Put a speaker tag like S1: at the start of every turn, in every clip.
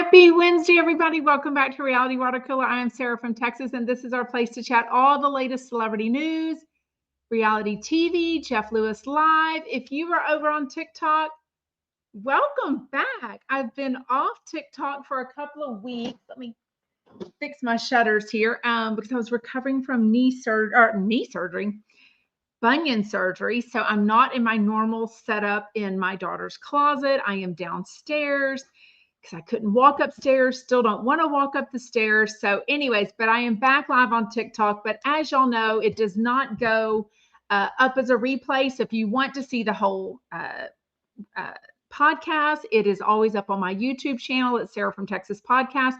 S1: Happy Wednesday, everybody. Welcome back to Reality Water Cooler. I am Sarah from Texas, and this is our place to chat all the latest celebrity news, reality TV, Jeff Lewis Live. If you are over on TikTok, welcome back. I've been off TikTok for a couple of weeks. Let me fix my shutters here because I was recovering from bunion surgery. So I'm not in my normal setup in my daughter's closet. I am downstairs because I couldn't walk upstairs, still don't want to walk up the stairs. So anyways, but I am back live on TikTok. But as y'all know, it does not go up as a replay. So if you want to see the whole podcast, it is always up on my YouTube channel at Sarah from Texas Podcast,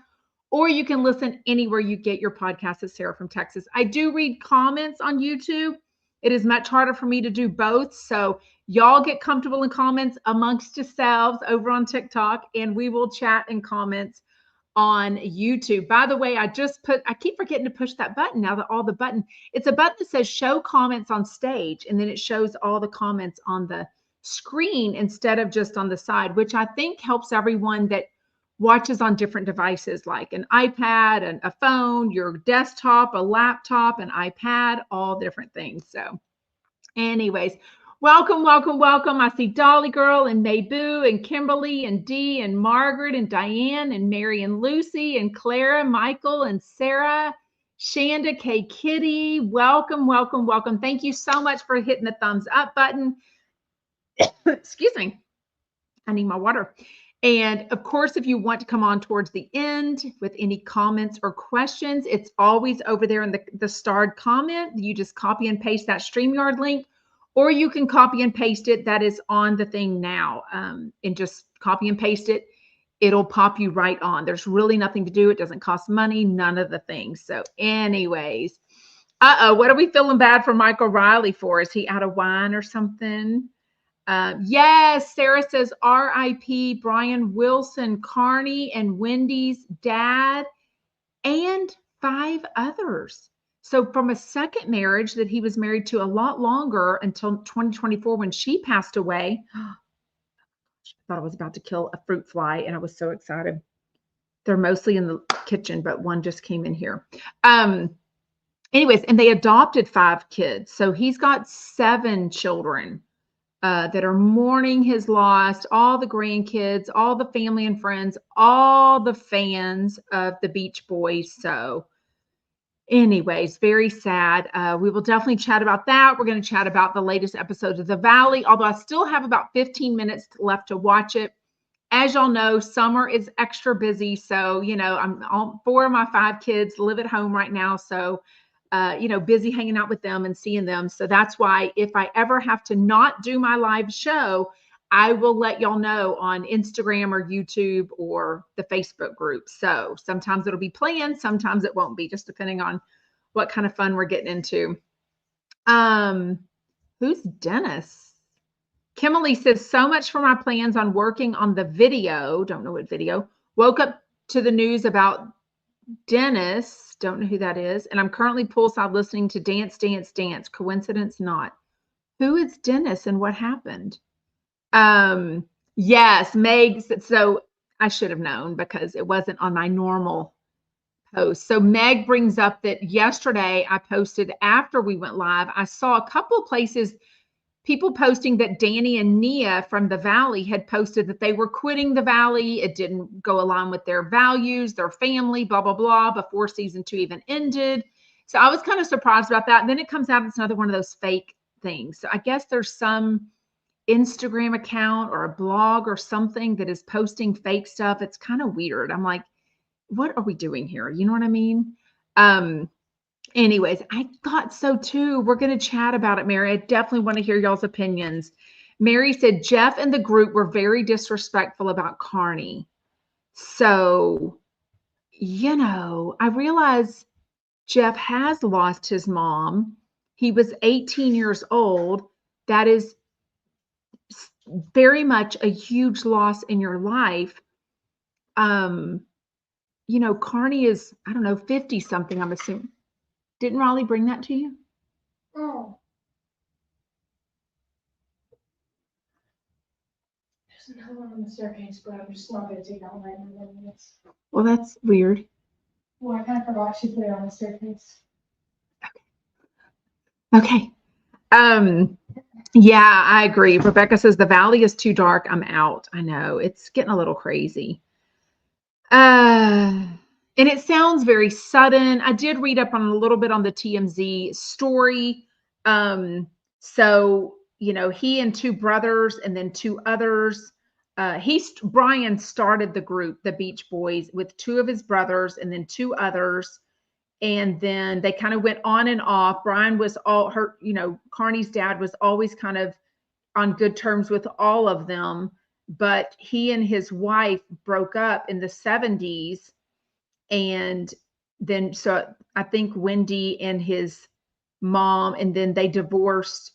S1: or you can listen anywhere you get your podcast at Sarah from Texas. I do read comments on YouTube. It is much harder for me to do both. So y'all get comfortable in comments amongst yourselves over on TikTok, and we will chat in comments on YouTube. By the way, I keep forgetting to push that button now that it's a button that says show comments on stage, and then it shows all the comments on the screen instead of just on the side, which I think helps everyone that watches on different devices like an iPad and a phone, your desktop, a laptop, an iPad, all different things. So anyways, welcome. I see Dolly Girl and Mayboo and Kimberly and Dee and Margaret and Diane and Mary and Lucy and Clara, Michael and Sarah, Shanda, K Kitty. Welcome. Thank you so much for hitting the thumbs up button. Excuse me. I need my water. And of course, if you want to come on towards the end with any comments or questions, it's always over there in the starred comment. You just copy and paste that StreamYard link, or you can copy and paste it. That is on the thing now, and just copy and paste it. It'll pop you right on. There's really nothing to do. It doesn't cost money, none of the things. So anyways, what are we feeling bad for Michael Riley for? Is he out of wine or something? Yes, Sarah says R.I.P. Brian Wilson, Carnie, and Wendy's dad, and 5 others. So from a second marriage that he was married to a lot longer until 2024 when she passed away. I thought I was about to kill a fruit fly, and I was so excited. They're mostly in the kitchen, but one just came in here. Anyways, and they adopted 5 kids. So he's got 7 children. That are mourning his loss, all the grandkids, all the family and friends, all the fans of the Beach Boys. So anyways, very sad. We will definitely chat about that. We're going to chat about the latest episodes of The Valley, although I still have about 15 minutes left to watch it. As y'all know, summer is extra busy. So, 4 of my 5 kids live at home right now. So busy hanging out with them and seeing them. So that's why if I ever have to not do my live show, I will let y'all know on Instagram or YouTube or the Facebook group. So sometimes it'll be planned, sometimes it won't be, just depending on what kind of fun we're getting into. Who's Dennis? Kimberly says, so much for my plans on working on the video. Don't know what video. Woke up to the news about Dennis. Don't know who that is. And I'm currently poolside listening to Dance, Dance, Dance. Coincidence not. Who is Dennis and what happened? Yes, Meg. So I should have known because it wasn't on my normal post. So Meg brings up that yesterday I posted after we went live. I saw a couple of places, people posting that Danny and Nia from The Valley had posted that they were quitting The Valley. It didn't go along with their values, their family, blah, blah, blah, before season 2 even ended. So I was kind of surprised about that. And then it comes out, it's another one of those fake things. So I guess there's some Instagram account or a blog or something that is posting fake stuff. It's kind of weird. I'm like, what are we doing here? You know what I mean? Anyways, I thought so too. We're going to chat about it, Mary. I definitely want to hear y'all's opinions. Mary said Jeff and the group were very disrespectful about Carnie. So, I realize Jeff has lost his mom. He was 18 years old. That is very much a huge loss in your life. Carnie is, I don't know, 50 something, I'm assuming. Didn't Raleigh bring that to you?
S2: Oh. There's another one on the staircase, but I'm just not gonna take that one right now.
S1: Well, that's weird.
S2: Well, I kind of forgot she put it on the staircase.
S1: Okay. Yeah, I agree. Rebecca says the valley is too dark. I'm out. I know it's getting a little crazy. And it sounds very sudden. I did read up on a little bit on the TMZ story. So he and two brothers, and then two others. Brian started the group, the Beach Boys, with two of his brothers and then two others. And then they kind of went on and off. Brian was Carnie's dad was always kind of on good terms with all of them, but he and his wife broke up in the 70s. And then, so I think Wendy and his mom, and then they divorced.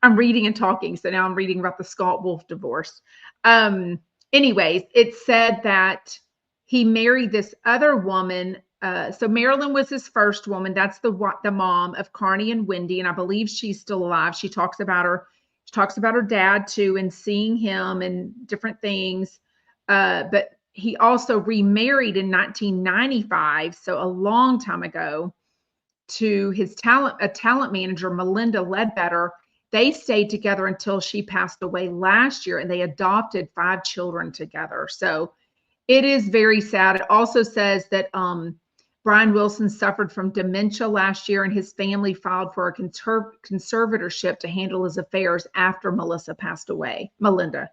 S1: I'm reading and talking, so now I'm reading about the Scott Wolf divorce. Anyways, it said that he married this other woman. So Marilyn was his first woman. That's the mom of Carnie and Wendy, and I believe she's still alive. She talks about her dad too, and seeing him and different things. But he also remarried in 1995, so a long time ago, to a talent manager, Melinda Ledbetter. They stayed together until she passed away last year, and they adopted 5 children together. So it is very sad. It also says that Brian Wilson suffered from dementia last year, and his family filed for a conservatorship to handle his affairs after Melissa passed away, Melinda,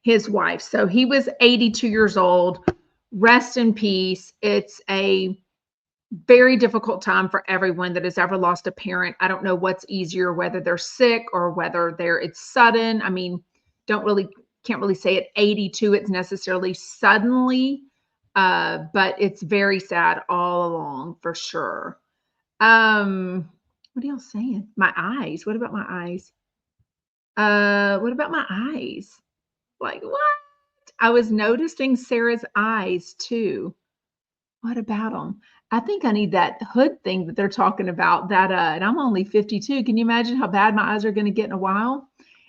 S1: his wife. So he was 82 years old. Rest in peace. It's a very difficult time for everyone that has ever lost a parent. I don't know what's easier, whether they're sick or whether it's sudden. I mean, can't really say at 82 it's necessarily suddenly, but it's very sad all along for sure. What are y'all saying? My eyes. What about my eyes? What about my eyes? Like what? I was noticing Sarah's eyes too. What about them? I think I need that hood thing that they're talking about. And I'm only 52. Can you imagine how bad my eyes are going to get in a while?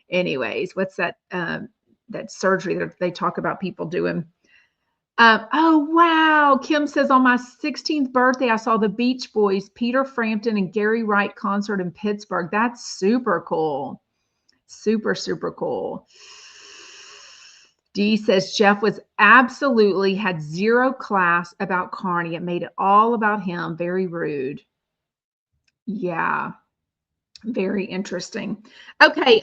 S1: Anyways, what's that? That surgery that they talk about people doing. Oh wow! Kim says on my 16th birthday, I saw the Beach Boys, Peter Frampton, and Gary Wright concert in Pittsburgh. That's super cool. Super, super cool. Dee says Jeff had zero class about Carnie. It made it all about him. Very rude. Yeah. Very interesting. Okay.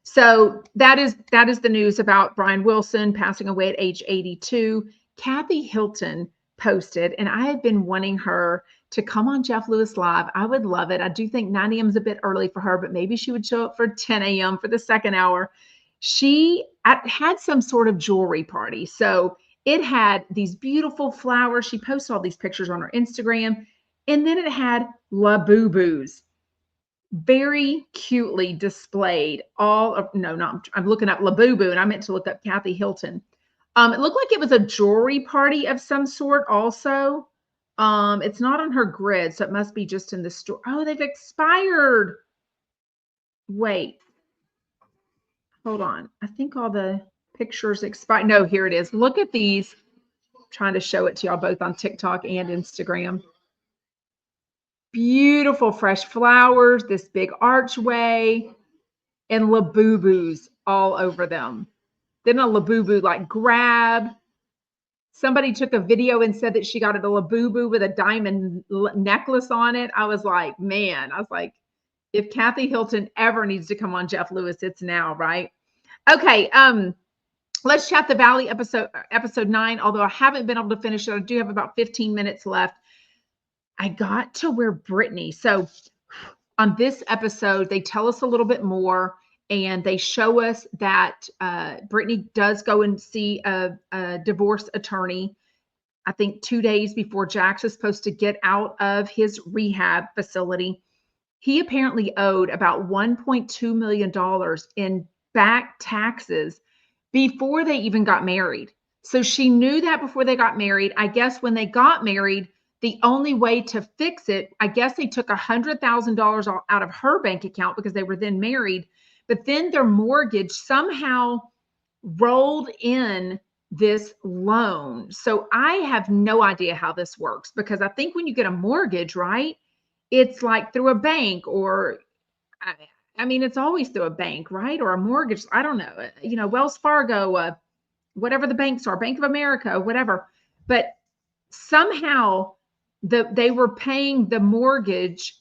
S1: So that is the news about Brian Wilson passing away at age 82. Kathy Hilton posted, and I have been wanting her to come on Jeff Lewis Live. I would love it. I do think 9 a.m. is a bit early for her, but maybe she would show up for 10 a.m. for the second hour. She had some sort of jewelry party. So it had these beautiful flowers. She posted all these pictures on her Instagram. And then it had Labubus, very cutely displayed. I'm looking up Labubu, and I meant to look up Kathy Hilton. It looked like it was a jewelry party of some sort also. It's not on her grid, so it must be just in the store. Oh, they've expired. Wait. Hold on. I think all the pictures expired. No, here it is. Look at these. I'm trying to show it to y'all both on TikTok and Instagram. Beautiful fresh flowers, this big archway, and Labubus all over them. Then a Labubu like grab. Somebody took a video and said that she got a Labubu with a diamond necklace on it. I was like, if Kathy Hilton ever needs to come on Jeff Lewis, it's now, right? Okay, let's chat the Valley episode 9. Although I haven't been able to finish it, I do have about 15 minutes left. I got to where Brittany. So on this episode, they tell us a little bit more, and they show us that Brittany does go and see a divorce attorney, I think 2 days before Jax is supposed to get out of his rehab facility. He apparently owed about $1.2 million in back taxes before they even got married. So she knew that before they got married. I guess when they got married, the only way to fix it, I guess they took $100,000 out of her bank account because they were then married. but then their mortgage somehow rolled in this loan. So I have no idea how this works, because I think when you get a mortgage, right, it's like through a bank, or I mean, it's always through a bank, right? Or a mortgage. I don't know, Wells Fargo, whatever the banks are, Bank of America, whatever. But somehow they were paying the mortgage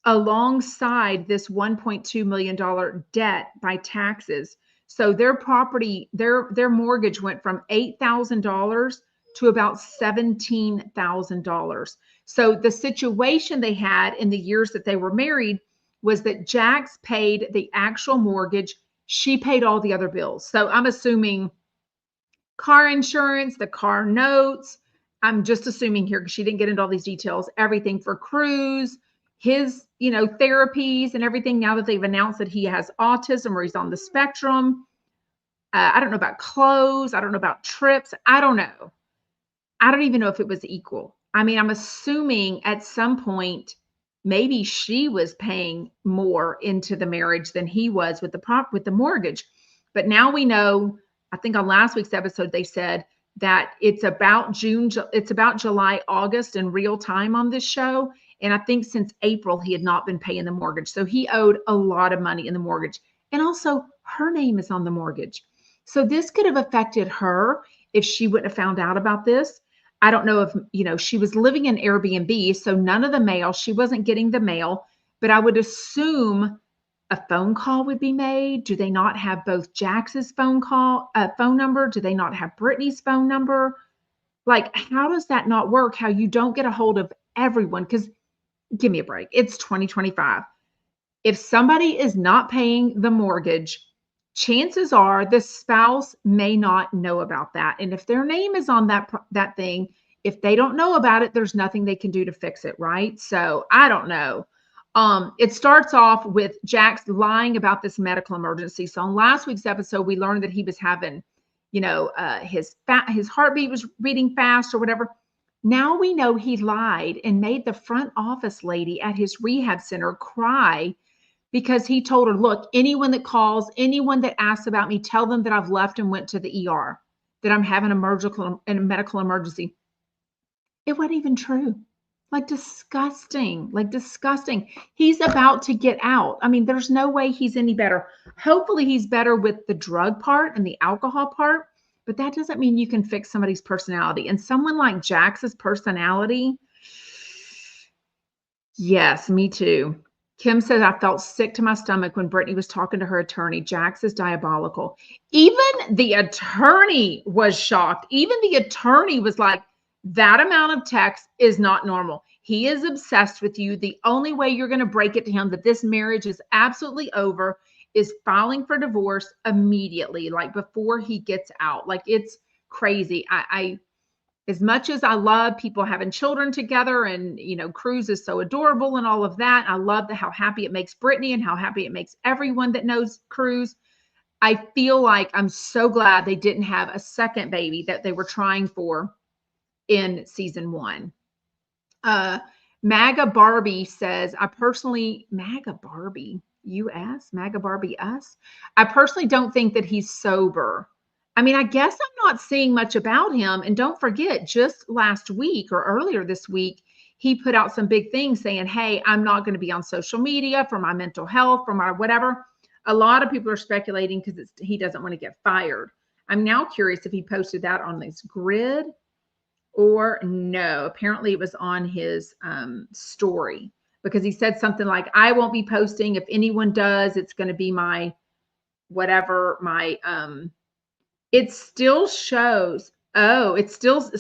S1: alongside this $1.2 million debt by taxes. So their property, their mortgage went from $8,000 to about $17,000. So the situation they had in the years that they were married was that Jax paid the actual mortgage. She paid all the other bills. So I'm assuming car insurance, the car notes. I'm just assuming here, because she didn't get into all these details, everything for Cruz, his, therapies and everything, now that they've announced that he has autism or he's on the spectrum. I don't know about clothes. I don't know about trips. I don't know. I don't even know if it was equal. I mean, I'm assuming at some point, maybe she was paying more into the marriage than he was with the mortgage. But now we know, I think on last week's episode, they said that it's about July, August in real time on this show. And I think since April, he had not been paying the mortgage. So he owed a lot of money in the mortgage. And also her name is on the mortgage. So this could have affected her if she wouldn't have found out about this. I don't know if, she was living in Airbnb, so none of the mail, she wasn't getting the mail, but I would assume a phone call would be made. Do they not have both Jax's phone number? Do they not have Brittany's phone number? Like, how does that not work? How you don't get a hold of everyone? Because give me a break. It's 2025. If somebody is not paying the mortgage, chances are the spouse may not know about that. And if their name is on that thing, if they don't know about it, there's nothing they can do to fix it, right? So I don't know. It starts off with Jax lying about this medical emergency. So on last week's episode, we learned that he was having, his heartbeat was beating fast or whatever. Now we know he lied and made the front office lady at his rehab center cry, because he told her, look, anyone that calls, anyone that asks about me, tell them that I've left and went to the ER, that I'm having a medical emergency. It wasn't even true. Like disgusting. He's about to get out. I mean, there's no way he's any better. Hopefully he's better with the drug part and the alcohol part, but that doesn't mean you can fix somebody's personality. And someone like Jax's personality, yes, me too. Kim says, I felt sick to my stomach when Brittany was talking to her attorney. Jax is diabolical. Even the attorney was shocked. Even the attorney was like, that amount of text is not normal. He is obsessed with you. The only way you're going to break it to him that this marriage is absolutely over is filing for divorce immediately, like before he gets out. Like, it's crazy. I as much as I love people having children together, and, Cruz is so adorable and all of that, I love how happy it makes Brittany and how happy it makes everyone that knows Cruz. I feel like I'm so glad they didn't have a second baby that they were trying for in season 1. MAGA Barbie says, MAGA Barbie us. I personally don't think that he's sober. I mean, I guess I'm not seeing much about him. And don't forget, just last week or earlier this week, he put out some big things saying, hey, I'm not going to be on social media for my mental health, for my whatever. A lot of people are speculating because he doesn't want to get fired. I'm now curious if he posted that on his grid or no. Apparently it was on his story, because he said something like, I won't be posting. If anyone does, it's going to be my whatever, it still shows. So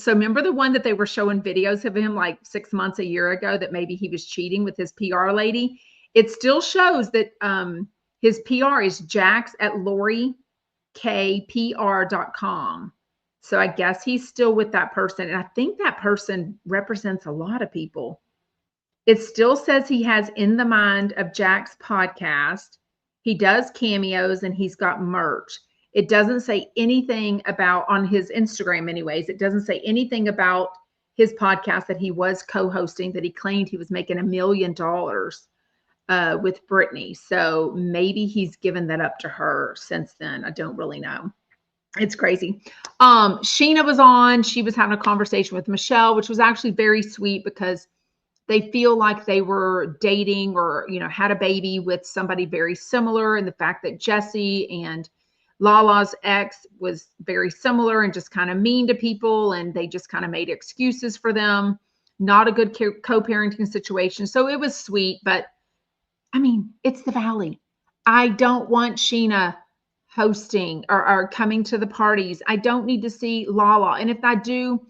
S1: remember the one that they were showing videos of him like 6 months, a year ago, that maybe he was cheating with his PR lady? It still shows that his PR is Jax at LoriKPR.com. So I guess he's still with that person. And I think that person represents a lot of people. It still says he has In the Mind of Jax podcast. He does cameos and he's got merch. It doesn't say anything about, on his Instagram anyways, it doesn't say anything about his podcast that he was co-hosting, that he claimed he was making $1 million. with Brittany. So maybe he's given that up to her since then. I don't really know. It's crazy. Sheena was on. She was having a conversation with Michelle, which was actually very sweet because they feel like they were dating or, had a baby with somebody very similar. And the fact that Jesse and Lala's ex was very similar and just kind of mean to people. And they just kind of made excuses for them. Not a good co-parenting situation. So it was sweet, but I mean, it's the Valley. I don't want Sheena hosting or coming to the parties. I don't need to see Lala. And if I do,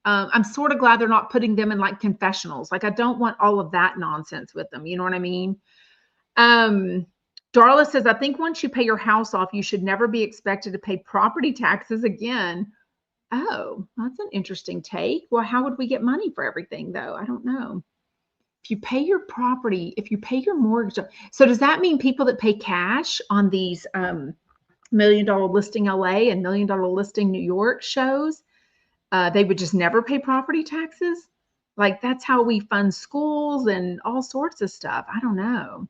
S1: I'm sort of glad they're not putting them in like confessionals. Like I don't want all of that nonsense with them. You know what I mean? Darla says, I think once you pay your house off, you should never be expected to pay property taxes again. Oh, that's an interesting take. Well, how would we get money for everything though? I don't know. If you pay your property, if you pay your mortgage, so does that mean people that pay cash on these $1 Million Listing LA and $1 Million Listing New York shows, they would just never pay property taxes? Like that's how we fund schools and all sorts of stuff. I don't know.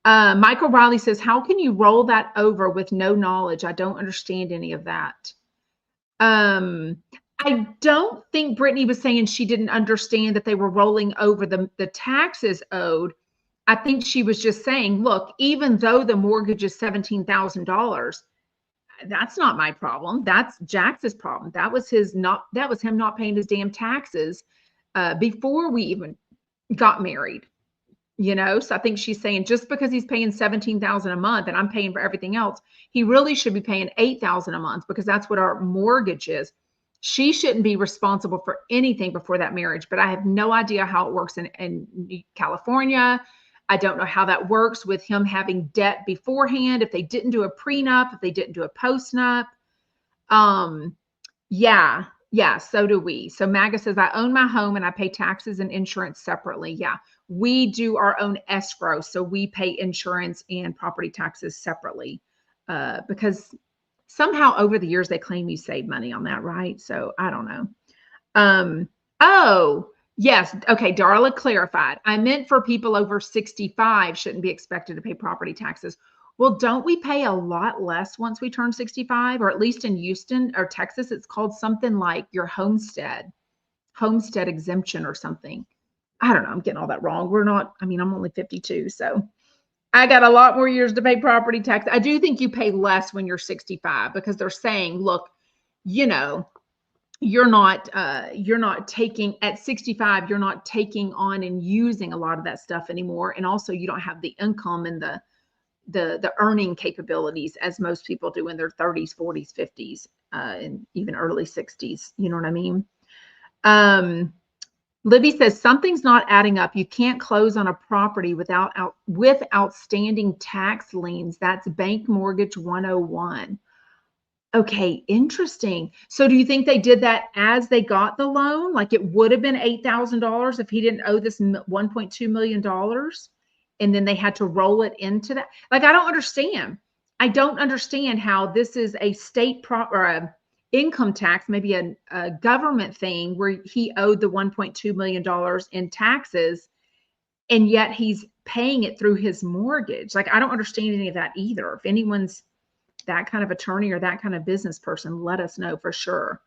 S1: Michael Riley says, how can you roll that over with no knowledge? I don't understand any of that. I don't think Brittany was saying she didn't understand that they were rolling over the taxes owed. I think she was just saying, look, even though the mortgage is $17,000, that's not my problem. That's Jax's problem. That was him not paying his damn taxes before we even got married. So I think she's saying just because he's paying $17,000 a month and I'm paying for everything else, he really should be paying $8,000 a month because that's what our mortgage is. She shouldn't be responsible for anything before that marriage, but I have no idea how it works in California. I don't know how that works with him having debt beforehand, if they didn't do a prenup, if they didn't do a postnup. Yeah, so do we. So Maga says, I own my home and I pay taxes and insurance separately. Yeah, we do our own escrow. So we pay insurance and property taxes separately because somehow over the years, they claim you save money on that, right? So I don't know. Oh, yes. Okay, Darla clarified. I meant for people over 65 shouldn't be expected to pay property taxes. Well, don't we pay a lot less once we turn 65? Or at least in Houston or Texas, it's called something like your homestead exemption or something. I don't know. I'm getting all that wrong. I'm only 52, so I got a lot more years to pay property tax. I do think you pay less when you're 65 because they're saying, look, you're not taking at 65, you're not taking on and using a lot of that stuff anymore. And also you don't have the income and the earning capabilities as most people do in their 30s, 40s, 50s, and even early 60s. You know what I mean? Libby says something's not adding up. You can't close on a property with outstanding tax liens. That's bank mortgage 101. Okay, interesting. So do you think they did that as they got the loan? Like it would have been $8,000 if he didn't owe this $1.2 million? And then they had to roll it into that. Like, I don't understand. I don't understand how this is a state or a income tax, maybe a government thing where he owed the $1.2 million in taxes, and yet he's paying it through his mortgage. Like, I don't understand any of that either. If anyone's that kind of attorney or that kind of business person, let us know for sure.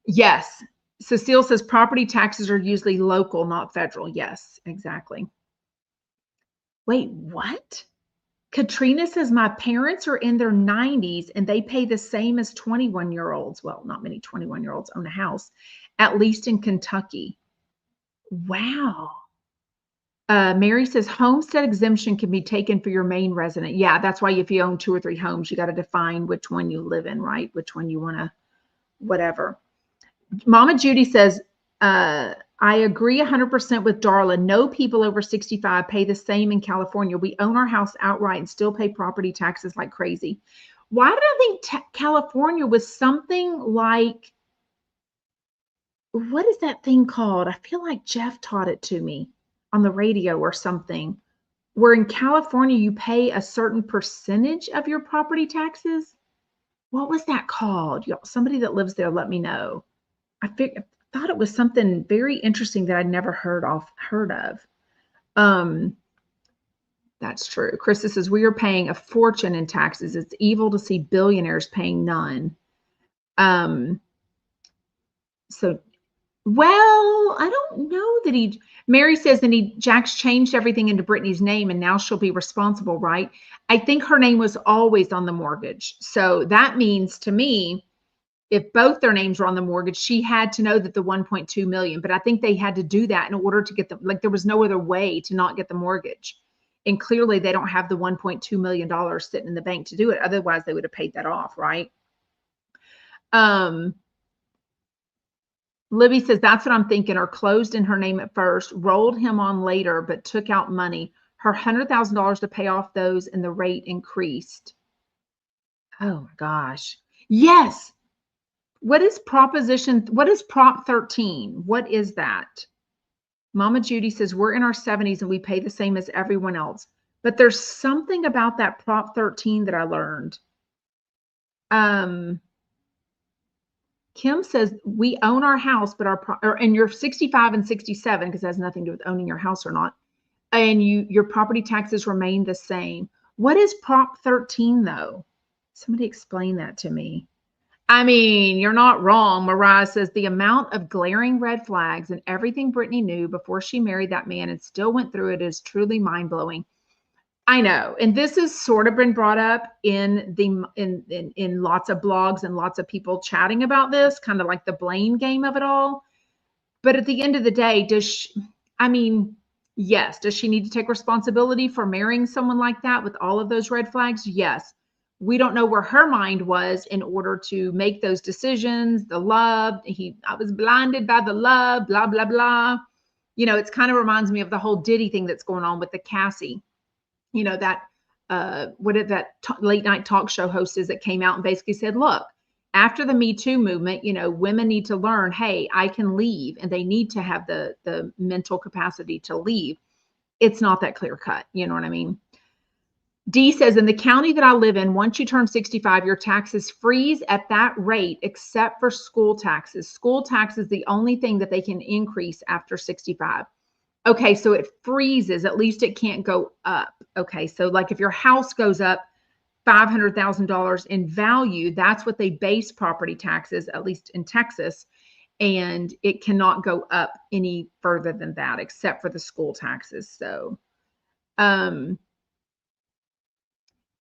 S1: Yes. Cecile says property taxes are usually local, not federal. Yes, exactly. Wait, what? Katrina says my parents are in their 90s and they pay the same as 21-year-olds. Well, not many 21-year-olds own a house, at least in Kentucky. Wow. Mary says homestead exemption can be taken for your main resident. Yeah, that's why if you own 2 or 3 homes, you got to define which one you live in, right? Which one you want to, whatever. Mama Judy says, I agree 100% with Darla. No people over 65 pay the same in California. We own our house outright and still pay property taxes like crazy. Why did I think California was something like, what is that thing called? I feel like Jeff taught it to me on the radio or something, where in California you pay a certain percentage of your property taxes. What was that called? Somebody that lives there, let me know. I thought it was something very interesting that I'd never heard of. That's true. Krista says, we are paying a fortune in taxes. It's evil to see billionaires paying none. So, well, I don't know that Mary says, and Jax changed everything into Brittany's name and now she'll be responsible, right? I think her name was always on the mortgage. So that means to me, if both their names were on the mortgage, she had to know that the 1.2 million, but I think they had to do that in order to get like there was no other way to not get the mortgage. And clearly they don't have the $1.2 million sitting in the bank to do it. Otherwise they would have paid that off, right? Libby says, that's what I'm thinking, or closed in her name at first, rolled him on later, but took out money. Her $100,000 to pay off those and the rate increased. Oh my gosh. Yes. What is Prop 13? What is that? Mama Judy says, we're in our 70s and we pay the same as everyone else. But there's something about that Prop 13 that I learned. Kim says, we own our house, but and you're 65 and 67, because it has nothing to do with owning your house or not. And your property taxes remain the same. What is Prop 13 though? Somebody explain that to me. I mean, you're not wrong. Mariah says, the amount of glaring red flags and everything Brittany knew before she married that man and still went through it is truly mind-blowing. I know. And this has sort of been brought up in lots of blogs and lots of people chatting about this, kind of like the blame game of it all. But at the end of the day, yes, does she need to take responsibility for marrying someone like that with all of those red flags? Yes. We don't know where her mind was in order to make those decisions. The love, I was blinded by the love, blah, blah, blah. It's kind of reminds me of the whole Diddy thing that's going on with the Cassie. That late night talk show host is that came out and basically said, look, after the Me Too movement, women need to learn, hey, I can leave, and they need to have the mental capacity to leave. It's not that clear cut. You know what I mean? D says, in the county that I live in, once you turn 65, your taxes freeze at that rate, except for school taxes. School tax is the only thing that they can increase after 65. Okay, so it freezes. At least it can't go up. Okay, so like if your house goes up $500,000 in value, that's what they base property taxes, at least in Texas, and it cannot go up any further than that, except for the school taxes. So,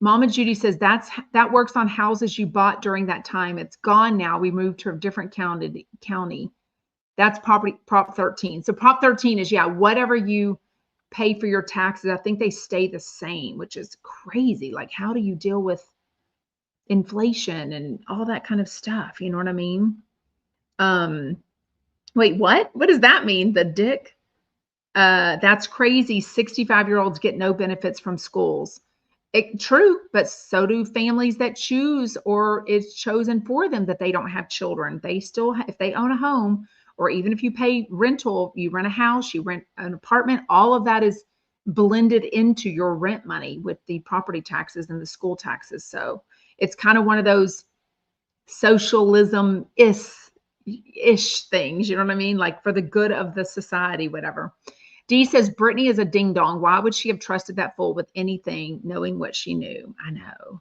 S1: Mama Judy says that works on houses you bought during that time. It's gone now. We moved to a different county. That's Prop 13. So Prop 13 is, whatever you pay for your taxes, I think they stay the same, which is crazy. Like, how do you deal with inflation and all that kind of stuff? You know what I mean? Wait, what? What does that mean? The dick? That's crazy. 65-year-olds get no benefits from schools. True, but so do families that choose, or it's chosen for them, that they don't have children. They still, if they own a home, or even if you pay rental, you rent a house, you rent an apartment, all of that is blended into your rent money with the property taxes and the school taxes. So it's kind of one of those socialism-ish things, you know what I mean? Like for the good of the society, whatever. Dee says, Brittany is a ding dong. Why would she have trusted that fool with anything, knowing what she knew? I know.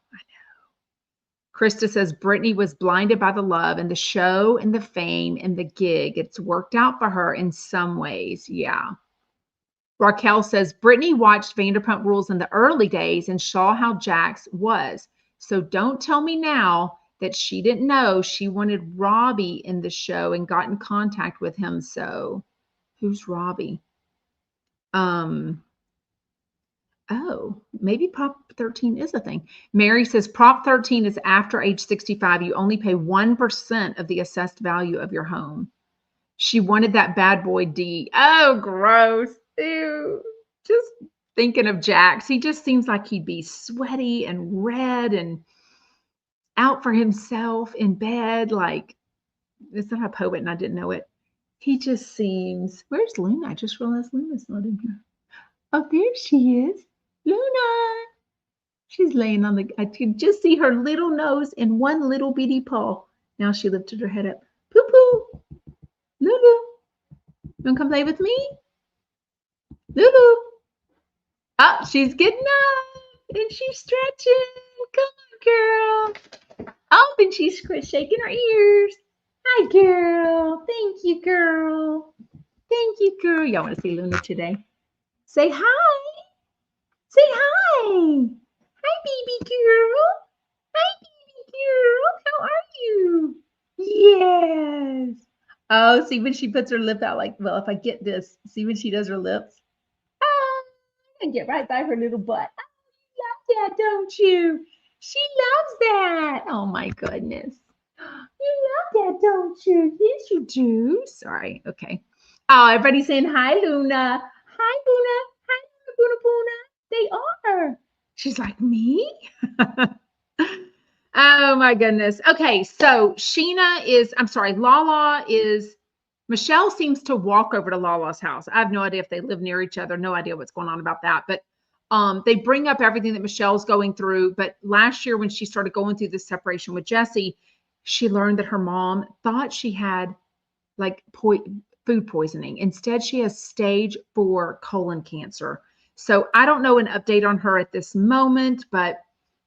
S1: Krista says, Brittany was blinded by the love and the show and the fame and the gig. It's worked out for her in some ways. Yeah. Raquel says, Brittany watched Vanderpump Rules in the early days and saw how Jax was. So don't tell me now that she didn't know she wanted Robbie in the show and got in contact with him. So who's Robbie? Oh, maybe Prop 13 is a thing. Mary says Prop 13 is after age 65. You only pay 1% of the assessed value of your home. She wanted that bad boy D. Oh, gross. Ew. Just thinking of Jax. He just seems like he'd be sweaty and red and out for himself in bed. Like, it's not a poet and I didn't know it. He just seems, where's Luna? I just realized Luna's not in here. Oh, there she is. Luna. She's laying on I could just see her little nose and one little bitty paw. Now she lifted her head up. Poo-poo. Lulu. You want to come play with me? Lulu. Oh, she's getting up and she's stretching. Come on, girl. Oh, and she's shaking her ears. Hi, girl. Thank you, girl. Thank you, girl. Y'all want to see Luna today? Say hi. Say hi. Hi, baby girl. Hi, baby girl. How are you? Yes. Oh, see when she puts her lip out like, well, if I get this, see when she does her lips? Ah, and get right by her little butt. Oh, you love that, don't you? She loves that. Oh my goodness. You love that, don't you? Yes, you do. Sorry. Okay. Oh, everybody's saying hi, Luna. Hi, Luna. Hi, Luna, Luna. They are. She's like, me? Oh my goodness. Okay, so Sheena is, I'm sorry, Lala is, Michelle seems to walk over to Lala's house. I have no idea if they live near each other, no idea what's going on about that. But they bring up everything that Michelle's going through. But last year, when she started going through this separation with Jesse, she learned that her mom thought she had like food poisoning. Instead, she has stage 4 colon cancer. So I don't know an update on her at this moment, but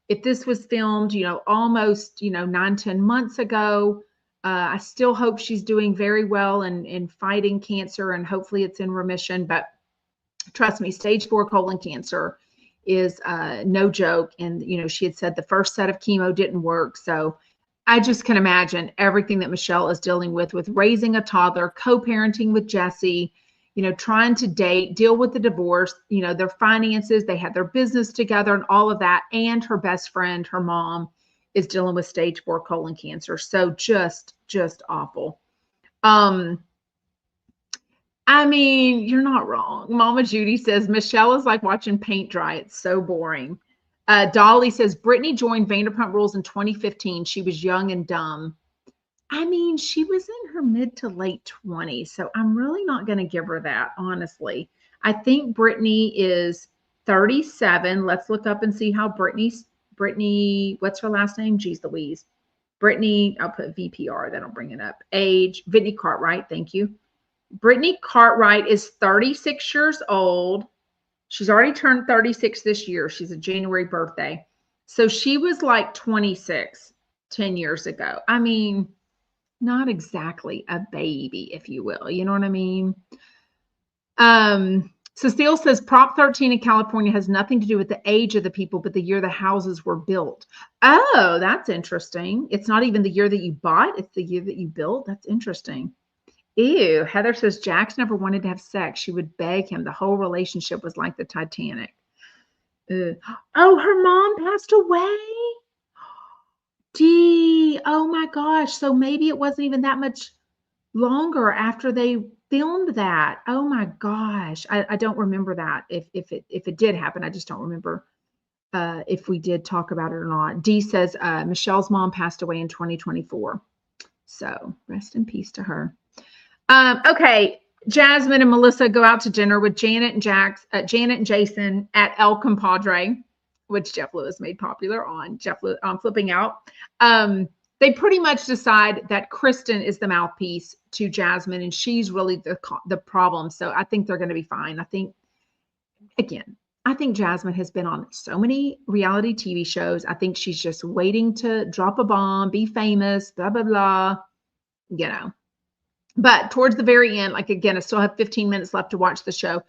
S1: if this was filmed, almost, 9, 10 months ago, I still hope she's doing very well in fighting cancer and hopefully it's in remission. But trust me, stage 4 colon cancer is no joke. And, she had said the first set of chemo didn't work. So I just can imagine everything that Michelle is dealing with raising a toddler, co-parenting with Jesse, trying to deal with the divorce, their finances, they had their business together and all of that. And her best friend, her mom, is dealing with stage 4 colon cancer. So just awful. I mean, you're not wrong. Mama Judy says, Michelle is like watching paint dry. It's so boring. Dolly says, Brittany joined Vanderpump Rules in 2015. She was young and dumb. I mean, she was in her mid to late 20s, so I'm really not going to give her that, honestly. I think Brittany is 37. Let's look up and see how Brittany, what's her last name? Geez Louise. Brittany, I'll put VPR, that'll bring it up. Age, Whitney Cartwright, thank you. Brittany Cartwright is 36 years old. She's already turned 36 this year. She's a January birthday. So she was like 26 10 years ago. I mean, not exactly a baby, if you will. You know what I mean? Cecile says Prop 13 in California has nothing to do with the age of the people, but the year the houses were built. Oh, that's interesting. It's not even the year that you bought, it's the year that you built. That's interesting. Ew. Heather says Jax never wanted to have sex. She would beg him. The whole relationship was like the Titanic. Ugh. Oh, her mom passed away. Gee, oh my gosh. So maybe it wasn't even that much longer after they filmed that. Oh my gosh. I don't remember that. If it did happen, I just don't remember if we did talk about it or not. Dee says Michelle's mom passed away in 2024. So rest in peace to her. Okay, Jasmine and Melissa go out to dinner with Janet and Jason at El Compadre, which Jeff Lewis made popular on Flipping Out. They pretty much decide that Kristen is the mouthpiece to Jasmine, and she's really the problem. So I think they're going to be fine. I think Jasmine has been on so many reality TV shows. I think she's just waiting to drop a bomb, be famous, blah, blah, blah, But towards the very end, like again, I still have 15 minutes left to watch the show.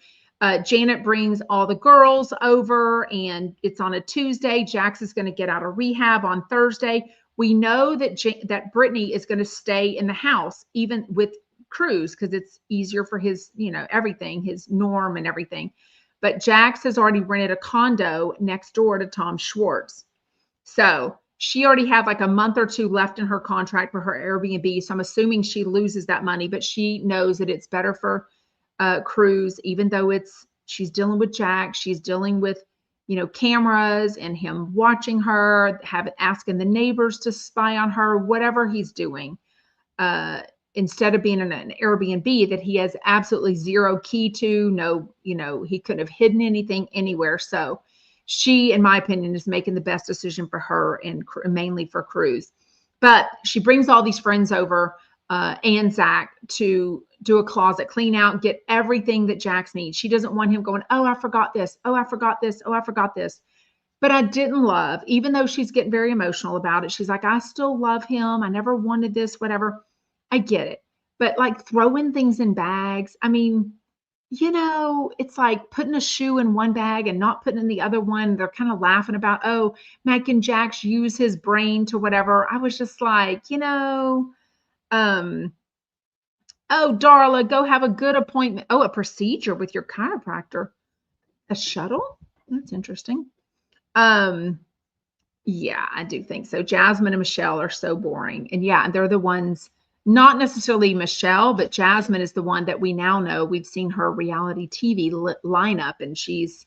S1: Janet brings all the girls over and it's on a Tuesday. Jax is going to get out of rehab on Thursday. We know that Brittany is going to stay in the house, even with Cruz, because it's easier for his, everything, his norm and everything. But Jax has already rented a condo next door to Tom Schwartz. So she already had like a month or 2 left in her contract for her Airbnb. So I'm assuming she loses that money, but she knows that it's better for Cruz, even though she's dealing with Jax, she's dealing with, cameras and him watching her, asking the neighbors to spy on her, whatever he's doing. Instead of being in an Airbnb that he has absolutely zero key to, he couldn't have hidden anything anywhere. So she, in my opinion, is making the best decision for her and mainly for Cruz. But she brings all these friends over and Zach to do a closet clean out, get everything that Jax needs. She doesn't want him going, oh, I forgot this. Oh, I forgot this. Oh, I forgot this. But I didn't love, even though she's getting very emotional about it. She's like, I still love him. I never wanted this, whatever. I get it. But like throwing things in bags, I mean, it's like putting a shoe in one bag and not putting in the other one. They're kind of laughing about, oh, Mac and Jax use his brain to whatever. I was just like, oh, Darla, go have a good appointment. Oh, a procedure with your chiropractor. A shuttle? That's interesting. Yeah, I do think so. Jasmine and Michelle are so boring. And yeah, they're the ones, not necessarily Michelle, but Jasmine is the one that we now know. We've seen her reality TV lineup, and she's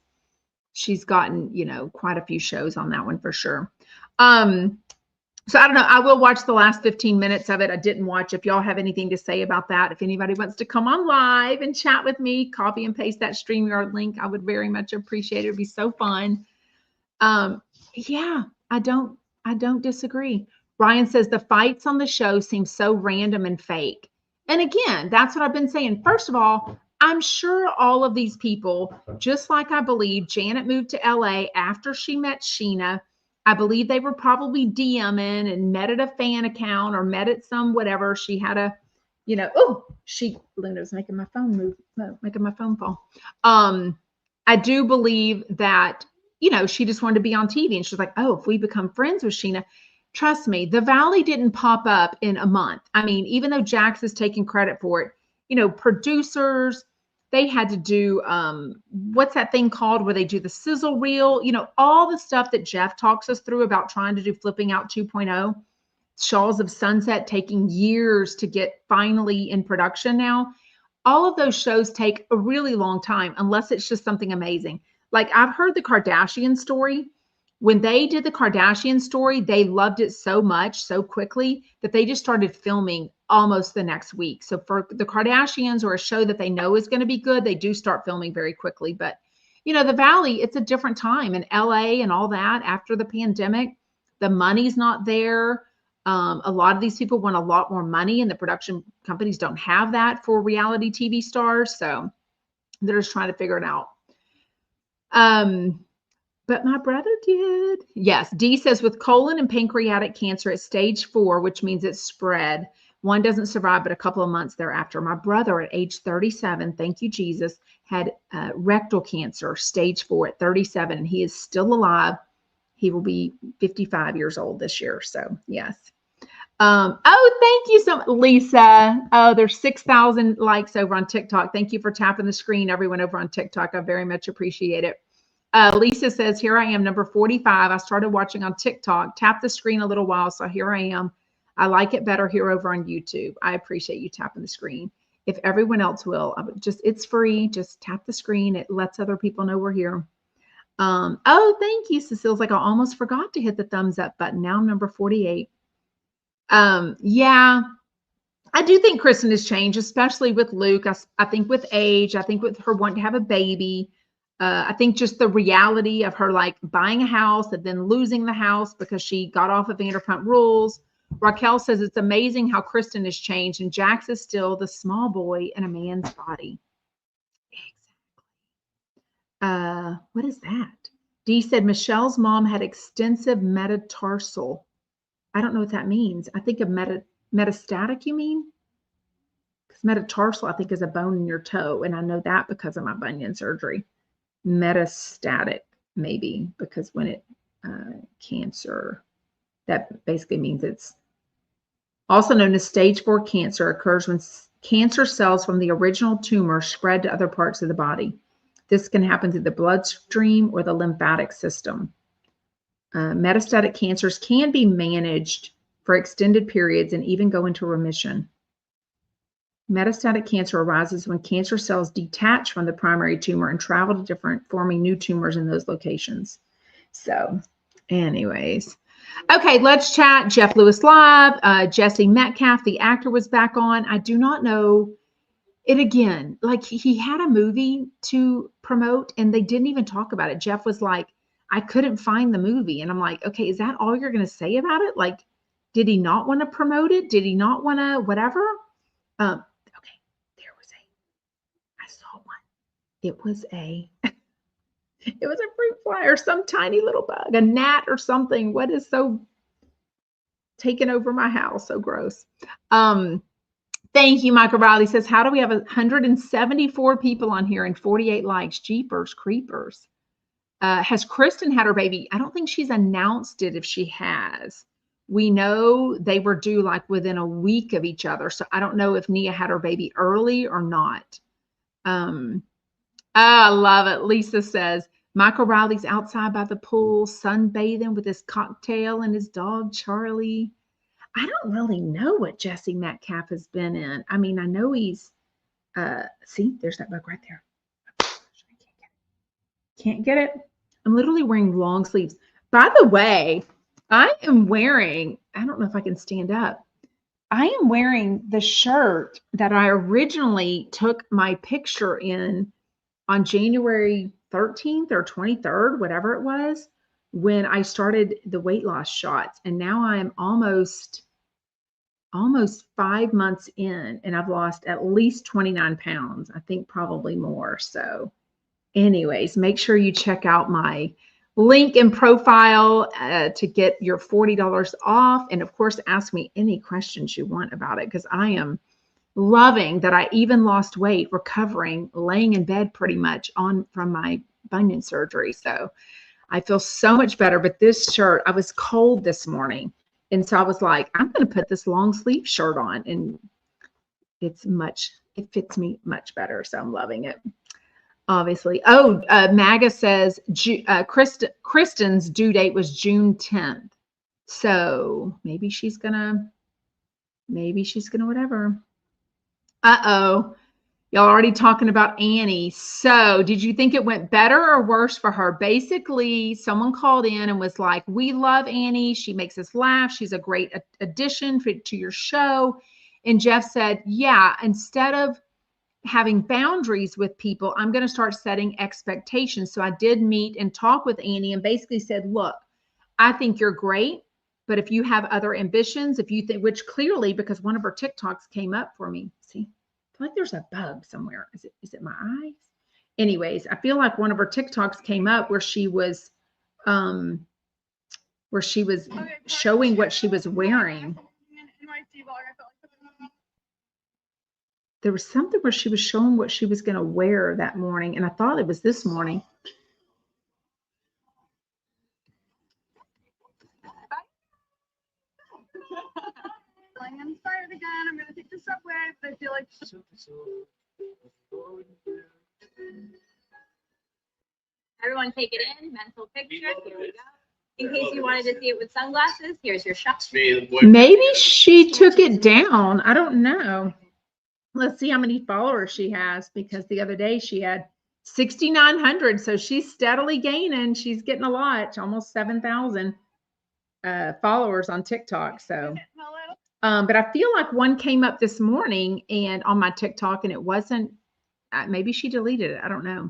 S1: gotten, quite a few shows on that one for sure. So I don't know. I will watch the last 15 minutes of it. I didn't watch. If y'all have anything to say about that, if anybody wants to come on live and chat with me, copy and paste that StreamYard link. I would very much appreciate it. It'd be so fun. Yeah, I don't disagree. Ryan says the fights on the show seem so random and fake. And again, that's what I've been saying. First of all, I'm sure all of these people, just like I believe Janet moved to LA after she met Sheena, I believe they were probably DMing and met at a fan account or met at some whatever. She had a, Luna's making my phone move, making my phone fall. I do believe that, she just wanted to be on TV, and she's like, oh, if we become friends with Sheena, trust me, the Valley didn't pop up in a month. I mean, even though Jax is taking credit for it, producers, they had to do, what's that thing called where they do the sizzle reel, all the stuff that Jeff talks us through about trying to do Flipping Out 2.0, Shawls of Sunset taking years to get finally in production now. All of those shows take a really long time, unless it's just something amazing. Like I've heard the Kardashian story. When they did the Kardashian story, they loved it so much, so quickly, that they just started filming almost the next week. So for the Kardashians, or a show that they know is going to be good, they do start filming very quickly. But, the Valley, it's a different time in LA and all that after the pandemic. The money's not there. A lot of these people want a lot more money, and the production companies don't have that for reality TV stars. So they're just trying to figure it out. But my brother did. Yes. D says with colon and pancreatic cancer at stage 4, which means it's spread, one doesn't survive but a couple of months thereafter. My brother at age 37, thank you, Jesus, had rectal cancer, stage 4 at 37, and he is still alive. He will be 55 years old this year. So yes. Oh, thank you so much, Lisa. Oh, there's 6,000 likes over on TikTok. Thank you for tapping the screen, everyone over on TikTok. I very much appreciate it. Lisa says, here I am, number 45. I started watching on TikTok, tapped the screen a little while, so here I am. I like it better here over on YouTube. I appreciate you tapping the screen. If everyone else will, it's free. Just tap the screen. It lets other people know we're here. Oh, thank you, Cecile's like, I almost forgot to hit the thumbs up button. Now I'm number 48. Yeah, I do think Kristen has changed, especially with Luke. I think with age, I think with her wanting to have a baby. I think just the reality of her like buying a house and then losing the house because she got off of Vanderpump Rules. Raquel says it's amazing how Kristen has changed, and Jax is still the small boy in a man's body. Exactly. What is that? Dee said Michelle's mom had extensive metatarsal. I don't know what that means. I think of metastatic, you mean? Because metatarsal, I think, is a bone in your toe. And I know that because of my bunion surgery. Metastatic, maybe, because when it, cancer, that basically means it's also known as stage 4 cancer, occurs when cancer cells from the original tumor spread to other parts of the body. This can happen through the bloodstream or the lymphatic system. Metastatic cancers can be managed for extended periods and even go into remission. Metastatic cancer arises when cancer cells detach from the primary tumor and travel to different, forming new tumors in those locations. So, anyways. Okay, let's chat. Jeff Lewis Live. Jesse Metcalf, the actor, was back on. I do not know it again. Like, he had a movie to promote, and they didn't even talk about it. Jeff was like, I couldn't find the movie. And I'm like, okay, is that all you're going to say about it? Like, did he not want to promote it? Did he not want to whatever? Okay, there It was a fruit fly or some tiny little bug, a gnat or something. What is so taking over my house? So gross. Thank you, Michael Riley says, how do we have 174 people on here and 48 likes? Jeepers creepers. Has Kristen had her baby? I don't think she's announced it if she has. We know they were due like within a week of each other. So I don't know if Nia had her baby early or not. I love it. Lisa says, Michael Riley's outside by the pool, sunbathing with his cocktail and his dog, Charlie. I don't really know what Jesse Metcalf has been in. I mean, I know he's, see, there's that bug right there. Can't get it. I'm literally wearing long sleeves. By the way, I am wearing, I don't know if I can stand up. I am wearing the shirt that I originally took my picture in on January 13th or 23rd, whatever it was, when I started the weight loss shots. And now I'm almost 5 months in, and I've lost at least 29 pounds. I think probably more. So anyways, make sure you check out my link and profile to get your $40 off. And of course, ask me any questions you want about it, because I am loving that I even lost weight recovering, laying in bed pretty much from my bunion surgery. So I feel so much better. But this shirt, I was cold this morning. And so I was like, I'm going to put this long sleeve shirt on, and it fits me much better. So I'm loving it. Obviously. Oh, Maga says Kristen's due date was June 10th. So maybe she's gonna whatever. Uh-oh. Y'all already talking about Annie. So did you think it went better or worse for her? Basically, someone called in and was like, we love Annie. She makes us laugh. She's a great addition to your show. And Jeff said, yeah, instead of having boundaries with people, I'm going to start setting expectations. So I did meet and talk with Annie and basically said, look, I think you're great, but if you have other ambitions, if you think, which clearly, because one of her TikToks came up for me, see, I feel like there's a bug somewhere. Is it my eyes? Anyways, I feel like one of her TikToks came up where she was showing what she was wearing. There was something where she was showing what she was going to wear that morning, and I thought it was this morning.
S3: I'm inspired again. I'm going to take the subway, but I feel like everyone take it in. Mental picture. Here we go. In case you wanted to see it with sunglasses, here's your shot.
S1: Maybe she took it down. I don't know. Let's see how many followers she has, because the other day she had 6,900. So she's steadily gaining. She's getting a lot, almost 7,000 followers on TikTok. So, but I feel like one came up this morning and on my TikTok, and it wasn't, maybe she deleted it. I don't know.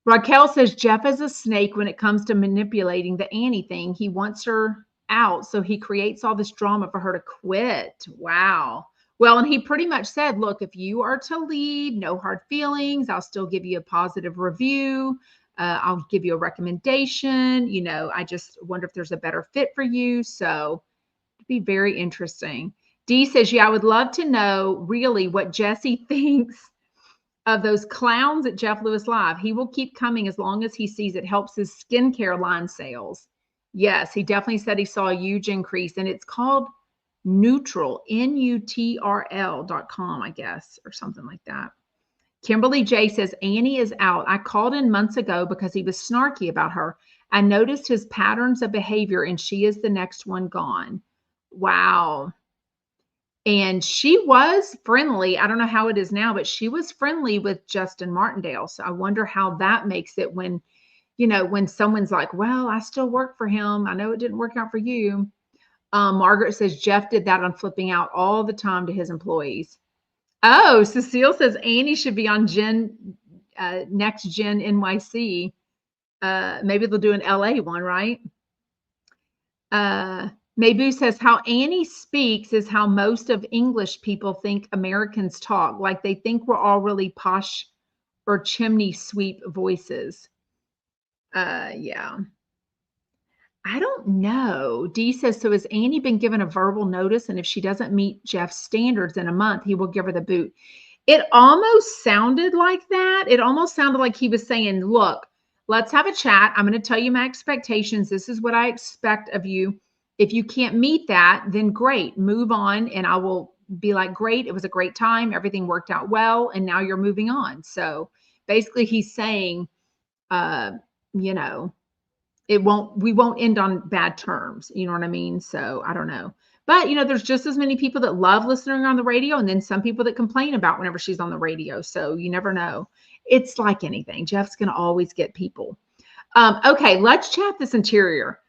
S1: Raquel says Jeff is a snake when it comes to manipulating the Annie thing. He wants her out, so he creates all this drama for her to quit. Wow. Well, and he pretty much said, look, if you are to leave, no hard feelings. I'll still give you a positive review. I'll give you a recommendation. You know, I just wonder if there's a better fit for you. So it'd be very interesting. Dee says, yeah, I would love to know really what Jesse thinks of those clowns at Jeff Lewis Live. He will keep coming as long as he sees it helps his skincare line sales. Yes, he definitely said he saw a huge increase, and it's called Neutral, NUTRL.com, I guess, or something like that. Kimberly J says, Annie is out. I called in months ago because he was snarky about her. I noticed his patterns of behavior, and she is the next one gone. Wow. And she was friendly. I don't know how it is now, but she was friendly with Justin Martindale. So I wonder how that makes it when, you know, when someone's like, well, I still work for him. I know it didn't work out for you. Margaret says Jeff did that on flipping out all the time to his employees. Oh, Cecile says Annie should be on Next Gen NYC. Maybe they'll do an LA one, right? Mabu says how Annie speaks is how most of English people think Americans talk. Like they think we're all really posh or chimney sweep voices. Yeah. I don't know. Dee says, so has Annie been given a verbal notice? And if she doesn't meet Jeff's standards in a month, he will give her the boot. It almost sounded like that. It almost sounded like he was saying, look, let's have a chat. I'm going to tell you my expectations. This is what I expect of you. If you can't meet that, then great, move on. And I will be like, great, it was a great time. Everything worked out well. And now you're moving on. So basically he's saying, you know, we won't end on bad terms. You know what I mean? So I don't know. But, you know, there's just as many people that love listening on the radio and then some people that complain about whenever she's on the radio. So you never know. It's like anything. Jeff's going to always get people. Okay, let's chat this interior,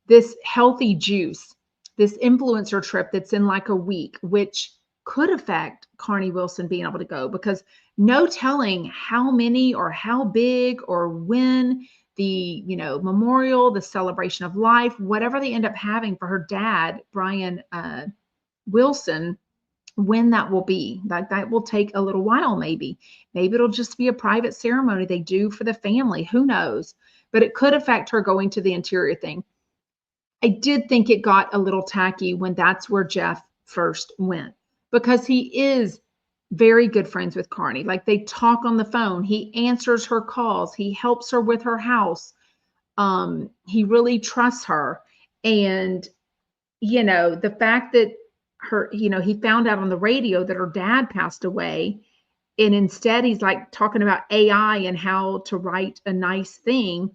S1: this healthy juice, this influencer trip that's in like a week, which could affect Carnie Wilson being able to go because no telling how many or how big or when the, you know, memorial, the celebration of life, whatever they end up having for her dad, Brian Wilson, when that will be. That will take a little while, maybe. Maybe it'll just be a private ceremony they do for the family. Who knows? But it could affect her going to the interior thing. I did think it got a little tacky when that's where Jeff first went because he is very good friends with Carnie. Like they talk on the phone. He answers her calls. He helps her with her house. He really trusts her. And, you know, the fact that he found out on the radio that her dad passed away. And instead he's like talking about AI and how to write a nice thing.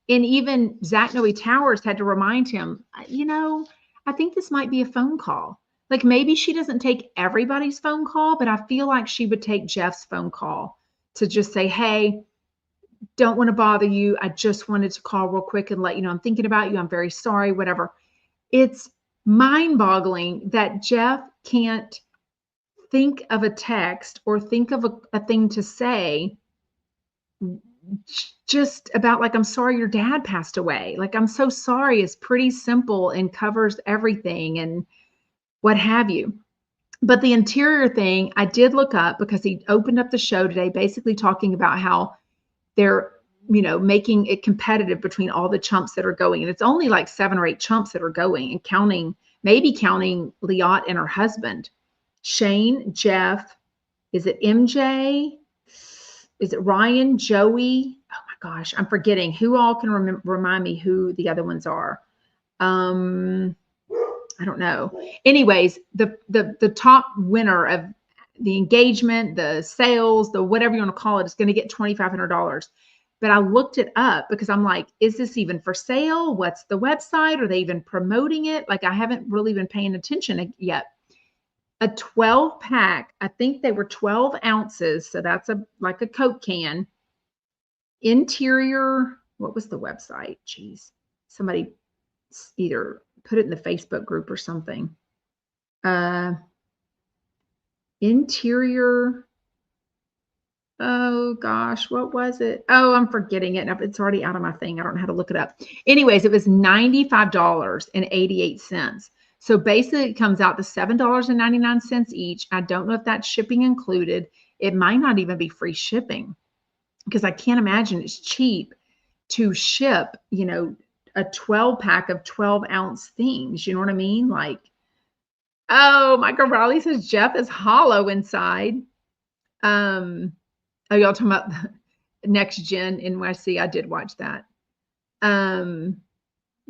S1: And even Zach Noe Towers had to remind him, you know, I think this might be a phone call. Like maybe she doesn't take everybody's phone call, but I feel like she would take Jeff's phone call to just say, hey, don't want to bother you. I just wanted to call real quick and let you know I'm thinking about you. I'm very sorry, whatever. It's mind-boggling that Jeff can't think of a text or think of a thing to say just about like, I'm sorry your dad passed away. Like, I'm so sorry is pretty simple and covers everything and what have you. But the interior thing, I did look up because he opened up the show today, basically talking about how they're, you know, making it competitive between all the chumps that are going. And it's only like 7 or 8 chumps that are going and maybe counting Liat and her husband. Shane, Jeff, is it MJ? Is it Ryan, Joey? Oh my gosh, I'm forgetting. Who all can remind me who the other ones are? I don't know. Anyways, the top winner of the engagement, the sales, the whatever you want to call it, is going to get $2,500. But I looked it up because I'm like, is this even for sale? What's the website? Are they even promoting it? Like I haven't really been paying attention yet. A 12 pack, I think they were 12 ounces. So that's like a Coke can. Interior, what was the website? Jeez, somebody either put it in the Facebook group or something. Interior, oh gosh, what was it? Oh, I'm forgetting it. It's already out of my thing. I don't know how to look it up. Anyways, it was $95.88. So basically it comes out to $7.99 each. I don't know if that's shipping included. It might not even be free shipping because I can't imagine it's cheap to ship, you know, a 12 pack of 12 ounce things. You know what I mean? Like, oh, Michael Riley says Jeff is hollow inside. Oh, y'all talking about Next Gen NYC? I did watch that.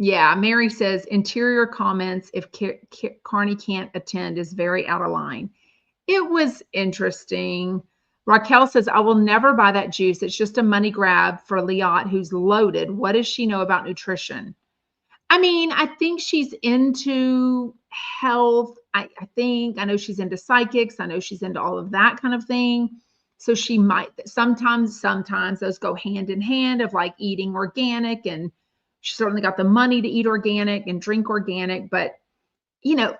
S1: Yeah, Mary says interior comments if Carnie can't attend is very out of line. It was interesting. Raquel says, I will never buy that juice. It's just a money grab for Liat, who's loaded. What does she know about nutrition? I mean, I think she's into health. I know she's into psychics. I know she's into all of that kind of thing. So she might sometimes those go hand in hand of like eating organic, and she certainly got the money to eat organic and drink organic. But, you know,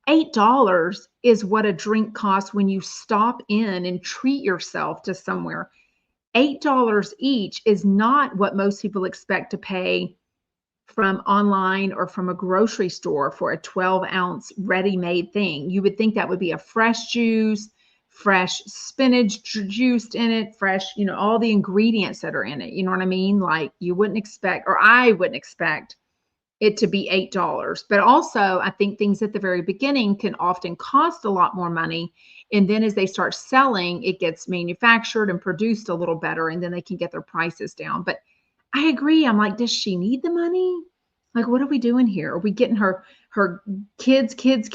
S1: $8 is what a drink costs when you stop in and treat yourself to somewhere. $8 each is not what most people expect to pay from online or from a grocery store for a 12 ounce ready-made thing. You would think that would be a fresh juice, fresh spinach juiced in it, fresh, all the ingredients that are in it. You know what I mean? Like you wouldn't expect, or I wouldn't expect it to be $8. But also, I think things at the very beginning can often cost a lot more money. And then as they start selling, it gets manufactured and produced a little better, and then they can get their prices down. But I agree. I'm like, does she need the money? Like, what are we doing here? Are we getting her kids paid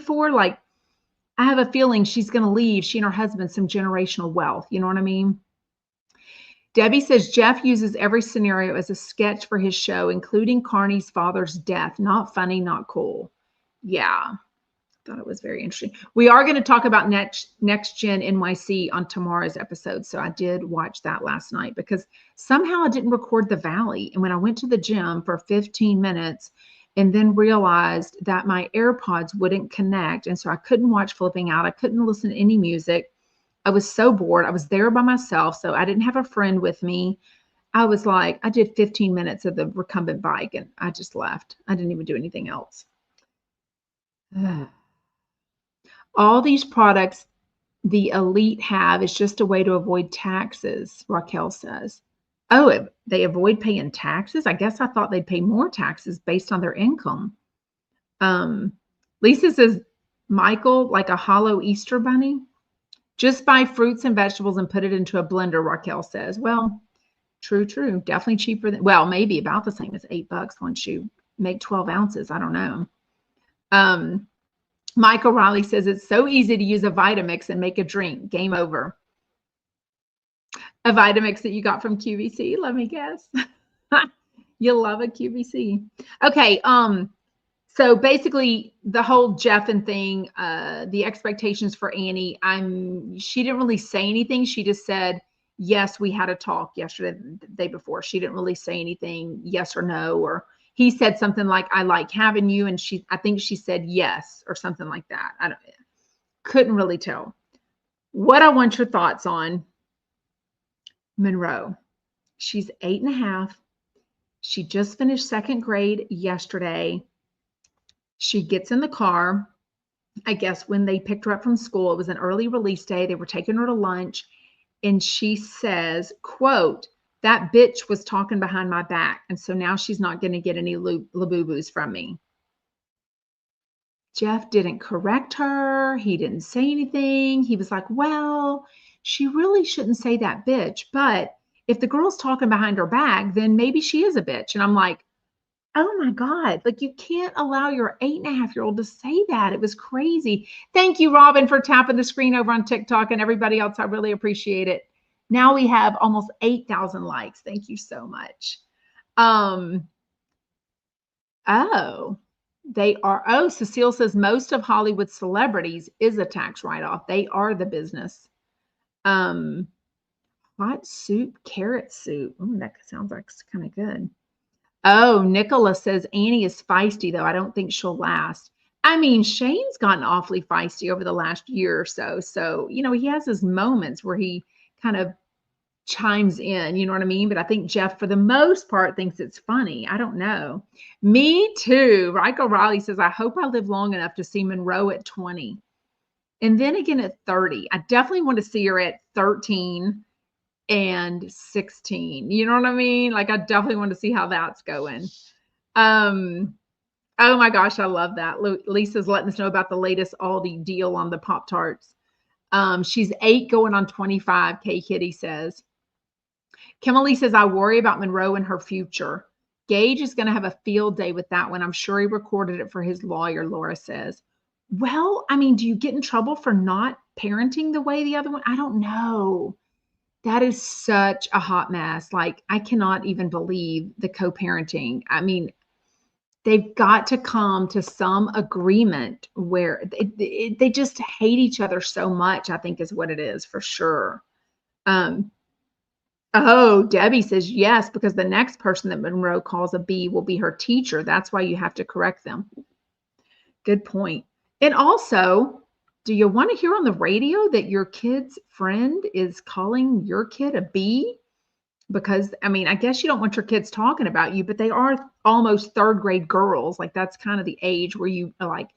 S1: for? Like, I have a feeling she's going to leave, she and her husband, some generational wealth. You know what I mean? Debbie says Jeff uses every scenario as a sketch for his show, including Carnie's father's death. Not funny, not cool. Yeah, thought it was very interesting. We are going to talk about Next Gen NYC on tomorrow's episode. So I did watch that last night because somehow I didn't record the Valley. And when I went to the gym for 15 minutes and then realized that my AirPods wouldn't connect, and so I couldn't watch Flipping Out, I couldn't listen to any music. I was so bored. I was there by myself, so I didn't have a friend with me. I was like, I did 15 minutes of the recumbent bike and I just left. I didn't even do anything else. All these products the elite have is just a way to avoid taxes, Raquel says. Oh, they avoid paying taxes? I guess I thought they'd pay more taxes based on their income. Lisa says, Michael, like a hollow Easter bunny? Just buy fruits and vegetables and put it into a blender, Raquel says. Well, true. Definitely cheaper than, well, maybe about the same as $8 once you make 12 ounces. I don't know. Michael Riley says it's so easy to use a Vitamix and make a drink. Game over. A Vitamix that you got from QVC, let me guess. You'll love a QVC. Okay. So basically the whole Jeff and thing, the expectations for Annie, she didn't really say anything. She just said, yes, we had a talk yesterday, the day before. She didn't really say anything, yes or no, or he said something like, I like having you. And I think she said yes, or something like that. Couldn't really tell. What I want your thoughts on Monroe. She's 8.5. She just finished second grade yesterday. She gets in the car. I guess when they picked her up from school, it was an early release day. They were taking her to lunch. And she says, quote, that bitch was talking behind my back. And so now she's not going to get any Labubu's from me. Jeff didn't correct her. He didn't say anything. He was like, well, she really shouldn't say that bitch. But if the girl's talking behind her back, then maybe she is a bitch. And I'm like, oh my God, like you can't allow your 8.5-year-old to say that. It was crazy. Thank you, Robin, for tapping the screen over on TikTok, and everybody else. I really appreciate it. Now we have almost 8,000 likes. Thank you so much. Cecile says most of Hollywood celebrities is a tax write-off. They are the business. Hot soup, carrot soup. Ooh, that sounds like it's kind of good. Oh, Nicholas says Annie is feisty, though. I don't think she'll last. I mean, Shane's gotten awfully feisty over the last year or so. So, he has his moments where he kind of chimes in, you know what I mean? But I think Jeff, for the most part, thinks it's funny. I don't know. Me too. Raquel Riley says, I hope I live long enough to see Monroe at 20. And then again at 30. I definitely want to see her at 13 and 16. You know what I mean? Like, I definitely want to see how that's going. Oh my gosh, I love that. Lisa's letting us know about the latest Aldi deal on the Pop-Tarts. She's 8 going on 25, K Kitty says. Kimberly says, I worry about Monroe and her future. Gage is going to have a field day with that one. I'm sure he recorded it for his lawyer, Laura says. Well, I mean, do you get in trouble for not parenting the way the other one? I don't know. That is such a hot mess. Like, I cannot even believe the co-parenting. I mean, they've got to come to some agreement where they just hate each other so much, I think is what it is for sure. Debbie says yes, because the next person that Monroe calls a B will be her teacher. That's why you have to correct them. Good point. And also, do you want to hear on the radio that your kid's friend is calling your kid a B? Because, I mean, I guess you don't want your kids talking about you, but they are almost third grade girls. Like, that's kind of the age where you like,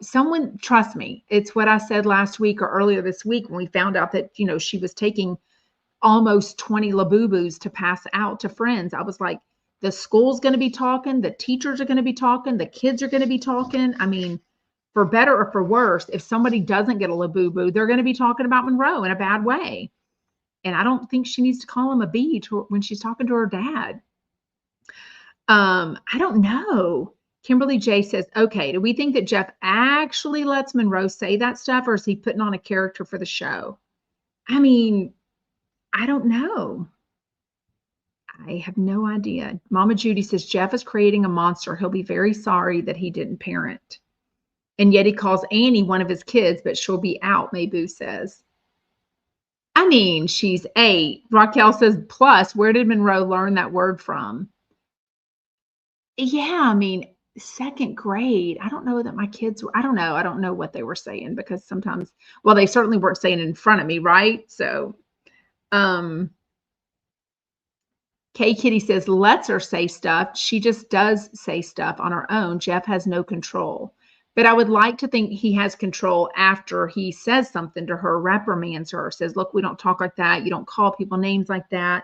S1: someone, trust me, it's what I said last week or earlier this week when we found out that, she was taking almost 20 Labubus to pass out to friends. I was like, the school's going to be talking, the teachers are going to be talking, the kids are going to be talking. I mean, for better or for worse, if somebody doesn't get a Labubu, they're going to be talking about Monroe in a bad way. And I don't think she needs to call him a B when she's talking to her dad. I don't know. Kimberly J says, okay, do we think that Jeff actually lets Monroe say that stuff, or is he putting on a character for the show? I mean, I don't know. I have no idea. Mama Judy says, Jeff is creating a monster. He'll be very sorry that he didn't parent. And yet he calls Annie one of his kids, but she'll be out, Mayboo says. I mean, she's 8. Raquel says, plus, where did Monroe learn that word from? Yeah, I mean, 2nd grade. I don't know that my kids were, I don't know. I don't know what they were saying because sometimes, well, they certainly weren't saying it in front of me, right? So, Kay Kitty says, lets her say stuff. She just does say stuff on her own. Jeff has no control. But I would like to think he has control after he says something to her, reprimands her, says, look, we don't talk like that. You don't call people names like that.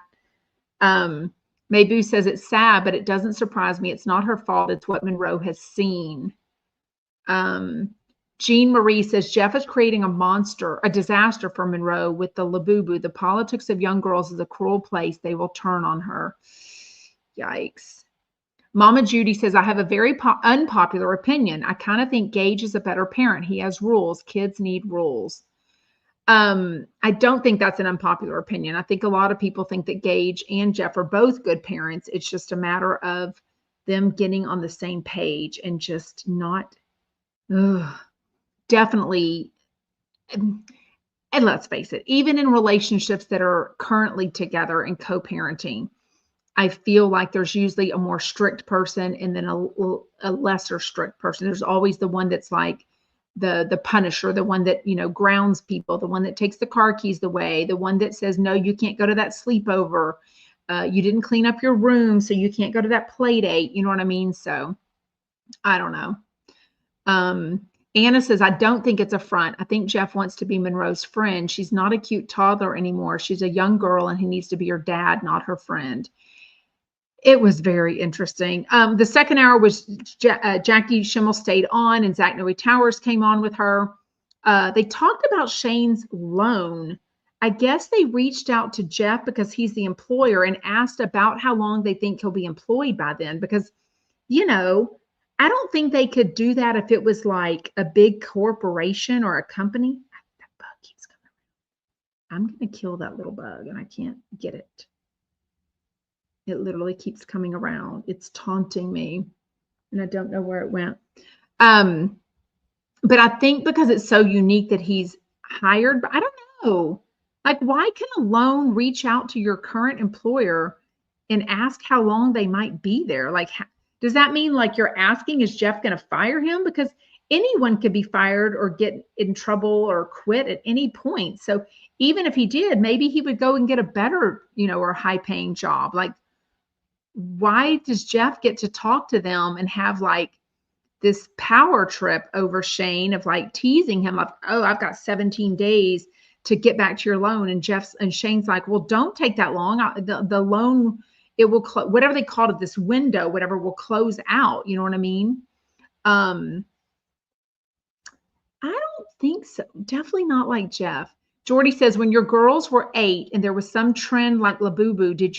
S1: Mayboo says it's sad, but it doesn't surprise me. It's not her fault. It's what Monroe has seen. Jean Marie says, Jeff is creating a disaster for Monroe with the Labubu. The politics of young girls is a cruel place. They will turn on her. Yikes. Mama Judy says, I have a very unpopular opinion. I kind of think Gage is a better parent. He has rules. Kids need rules. I don't think that's an unpopular opinion. I think a lot of people think that Gage and Jeff are both good parents. It's just a matter of them getting on the same page and just not, definitely. And let's face it, even in relationships that are currently together and co-parenting, I feel like there's usually a more strict person and then a lesser strict person. There's always the one that's like the punisher, the one that, grounds people, the one that takes the car keys away, the one that says, no, you can't go to that sleepover. You didn't clean up your room, so you can't go to that play date. You know what I mean? So I don't know. Anna says, I don't think it's a front. I think Jeff wants to be Monroe's friend. She's not a cute toddler anymore. She's a young girl and he needs to be her dad, not her friend. It was very interesting. The second hour was Jackie Schimmel stayed on and Zach Noe Towers came on with her. They talked about Shane's loan. I guess they reached out to Jeff because he's the employer and asked about how long they think he'll be employed by then. Because, I don't think they could do that if it was like a big corporation or a company. That bug keeps coming around. I'm going to kill that little bug and I can't get it. It literally keeps coming around. It's taunting me and I don't know where it went. But I think because it's so unique that he's hired, but I don't know. Like, why can a loan reach out to your current employer and ask how long they might be there? Like, does that mean like you're asking, is Jeff going to fire him? Because anyone could be fired or get in trouble or quit at any point. So even if he did, maybe he would go and get a better, or high paying job. Like, why does Jeff get to talk to them and have like this power trip over Shane of like teasing him of, oh, I've got 17 days to get back to your loan. And Shane's like, well, don't take that long. The loan, it will, whatever they called it, this window, whatever, will close out. You know what I mean? I don't think so. Definitely not like Jeff. Jordy says, when your girls were 8 and there was some trend like Labubu, did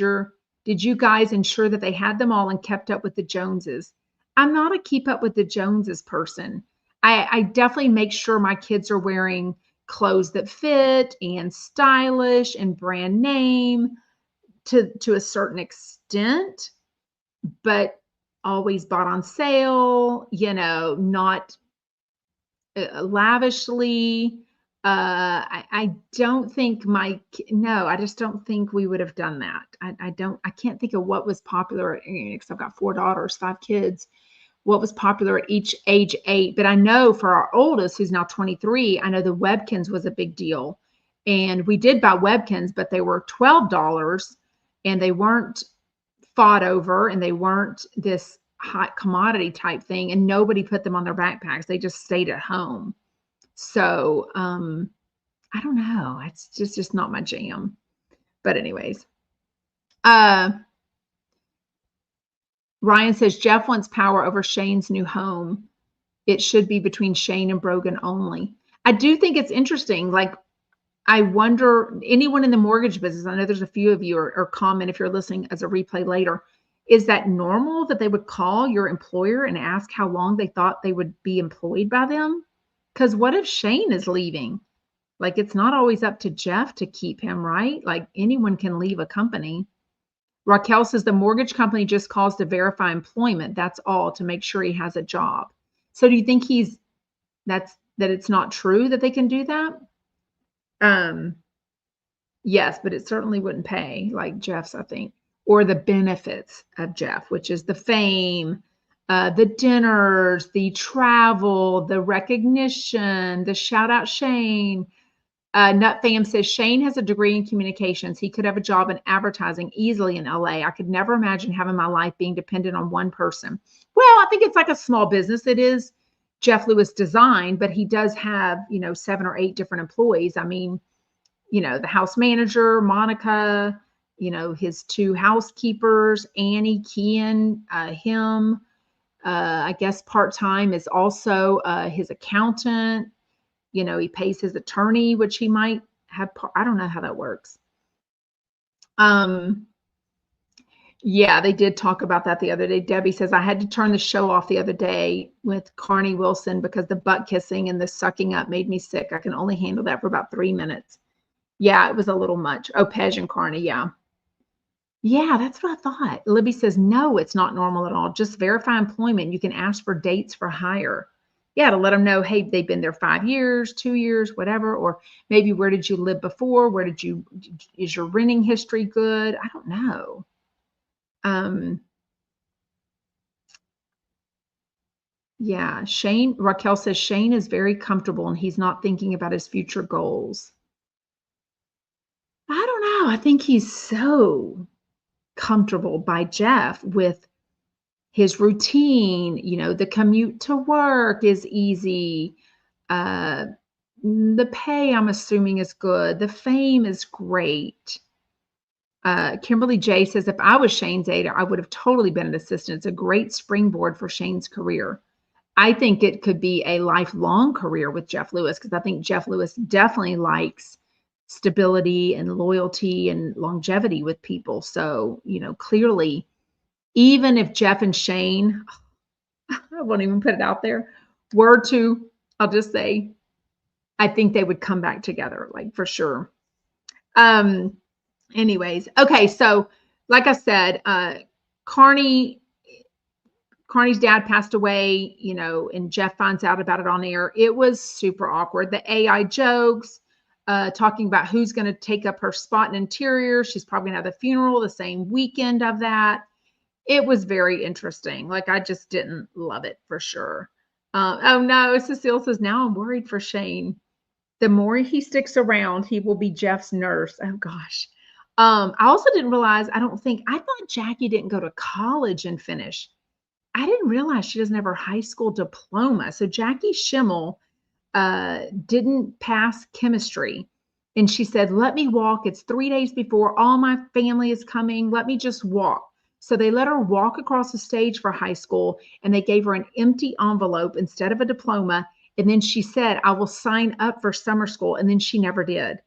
S1: you guys ensure that they had them all and kept up with the Joneses? I'm not a keep up with the Joneses person. I definitely make sure my kids are wearing clothes that fit and stylish and brand name to a certain extent, but always bought on sale, not lavishly. I don't think I just don't think we would have done that. I can't think of what was popular because I've got 4 daughters, 5 kids, what was popular at each age 8. But I know for our oldest, who's now 23, I know the Webkins was a big deal. And we did buy Webkins, but they were $12 and they weren't fought over and they weren't this hot commodity type thing, and nobody put them on their backpacks. They just stayed at home. So I don't know. It's just not my jam. But anyways, Ryan says Jeff wants power over Shane's new home. It should be between Shane and Brogan only. I do think it's interesting. Like, I wonder, anyone in the mortgage business, I know there's a few of you, or comment if you're listening as a replay later, is that normal that they would call your employer and ask how long they thought they would be employed by them? Because what if Shane is leaving? Like, it's not always up to Jeff to keep him, right? Like, anyone can leave a company. Raquel says the mortgage company just calls to verify employment. That's all, to make sure he has a job. So do you think that it's not true that they can do that? Yes, but it certainly wouldn't pay like Jeff's, I think, or the benefits of Jeff, which is the fame, the dinners, the travel, the recognition, the shout out Shane. Nut Fam says Shane has a degree in communications. He could have a job in advertising easily in LA. I could never imagine having my life being dependent on one person. Well, I think it's like a small business. It is Jeff Lewis Design, but he does have, 7 or 8 different employees. I mean, the house manager, Monica, his 2 housekeepers, Annie, Kian, him, I guess part-time is also his accountant. He pays his attorney, which he might have. I don't know how that works. Yeah, they did talk about that the other day. Debbie says, I had to turn the show off the other day with Carnie Wilson because the butt kissing and the sucking up made me sick. I can only handle that for about 3 minutes. Yeah, it was a little much. Oh, Pej and Carnie, yeah. Yeah, that's what I thought. Libby says, no, it's not normal at all. Just verify employment. You can ask for dates for hire. Yeah, to let them know, hey, they've been there 5 years, 2 years, whatever. Or maybe, where did you live before? Is your renting history good? I don't know. Yeah, Raquel says Shane is very comfortable and he's not thinking about his future goals. I don't know. I think he's so comfortable by Jeff with his routine. The commute to work is easy. The pay, I'm assuming, is good. The fame is great. Kimberly J says, if I was Shane's aide, I would have totally been an assistant. It's a great springboard for Shane's career. I think it could be a lifelong career with Jeff Lewis, because I think Jeff Lewis definitely likes stability and loyalty and longevity with people. So, clearly, even if Jeff and Shane, I won't even put it out there, were to, I'll just say, I think they would come back together, like, for sure. Anyways, okay, so like I said, Carnie's dad passed away, and Jeff finds out about it on air. It was super awkward. The AI jokes, talking about who's going to take up her spot in interior. She's probably going to have the funeral the same weekend of that. It was very interesting. Like, I just didn't love it, for sure. Oh no, Cecile says, now I'm worried for Shane. The more he sticks around, he will be Jeff's nurse. Oh gosh. I also didn't realize, I thought Jackie didn't go to college and finish. I didn't realize she doesn't have her high school diploma. So Jackie Schimmel didn't pass chemistry. And she said, let me walk. It's 3 days before all my family is coming. Let me just walk. So they let her walk across the stage for high school, and they gave her an empty envelope instead of a diploma. And then she said, I will sign up for summer school. And then she never did.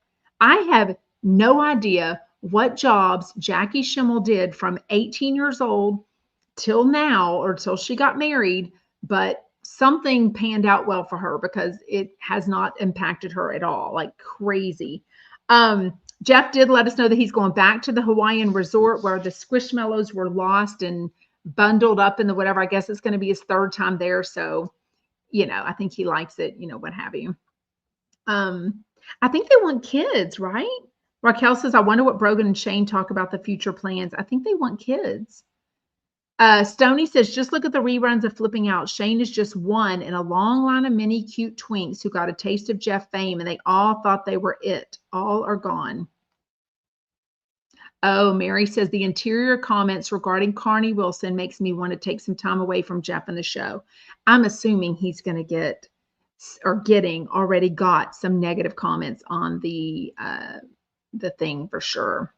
S1: I have no idea what jobs Jackie Schimmel did from 18 years old till now, or till she got married, but something panned out well for her, because it has not impacted her at all, like crazy. Jeff did let us know that he's going back to the Hawaiian resort where the Squishmallows were lost and bundled up in the whatever. I guess it's going to be his 3rd time there. So, I think he likes it, what have you. I think they want kids, right? Raquel says, I wonder what Brogan and Shane talk about the future plans. I think they want kids. Stoney says, just look at the reruns of Flipping Out. Shane is just one in a long line of many cute twinks who got a taste of Jeff fame, and they all thought they were it. All are gone. Oh, Mary says the interior comments regarding Carnie Wilson makes me want to take some time away from Jeff and the show. I'm assuming he's going to get or already got some negative comments on the thing for sure.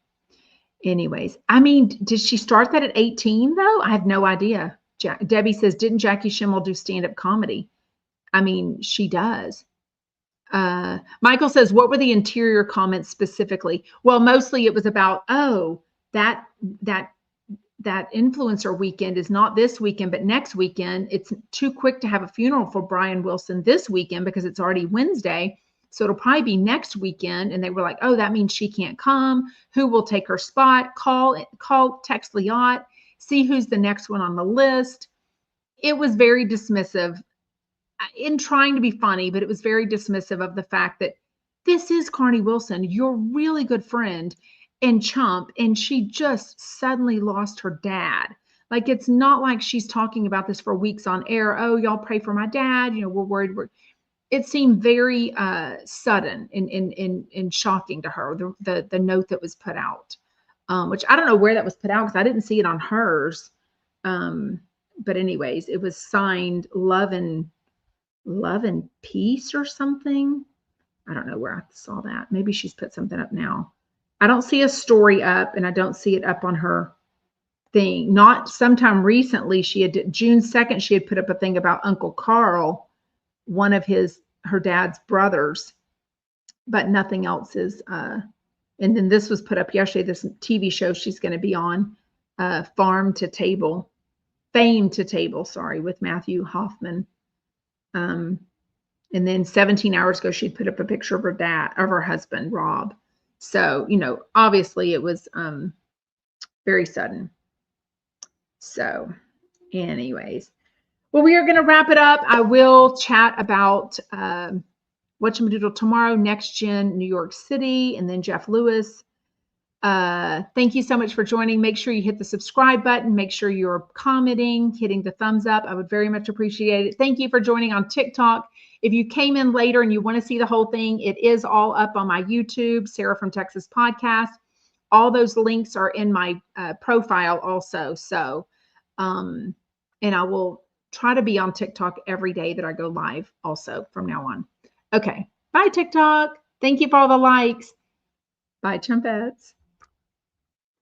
S1: Anyways, I mean, did she start that at 18 though? I have no idea. Debbie says, didn't Jackie Schimmel do stand-up comedy? I mean, she does. Michael says, what were the interior comments specifically? Well, mostly it was about, oh, that influencer weekend is not this weekend, but next weekend. It's too quick to have a funeral for Brian Wilson this weekend because it's already Wednesday. So it'll probably be next weekend. And they were like, oh, that means she can't come. Who will take her spot? Call, text Liat, see who's the next one on the list. It was very dismissive in trying to be funny, but it was very dismissive of the fact that this is Carnie Wilson, your really good friend and chump, and she just suddenly lost her dad. Like, it's not like she's talking about this for weeks on air. Oh, y'all pray for my dad. You know, we're worried. It seemed very sudden and shocking to her, the note that was put out, which I don't know where that was put out because I didn't see it on hers. But anyways, it was signed Love and Peace or something. I don't know where I saw that. Maybe she's put something up now. I don't see a story up, and I don't see it up on her thing. Not sometime recently. June 2nd, she had put up a thing about Uncle Carl, one of her dad's brothers, but nothing else is. And then this was put up yesterday, this TV show she's going to be on, Fame to Table, sorry, with Matthew Hoffman. And then 17 hours ago, she'd put up a picture of her husband, Rob. So, you know, obviously it was very sudden. So anyways, well, we are going to wrap it up. I will chat about Whatchamadoodle tomorrow, Next Gen New York City, and then Jeff Lewis. Thank you so much for joining. Make sure you hit the subscribe button. Make sure you're commenting, hitting the thumbs up. I would very much appreciate it. Thank you for joining on TikTok. If you came in later and you want to see the whole thing, it is all up on my YouTube, Sarah from Texas podcast. All those links are in my profile also. So, and I will try to be on TikTok every day that I go live also from now on. Okay. Bye, TikTok. Thank you for all the likes. Bye, Chumpettes.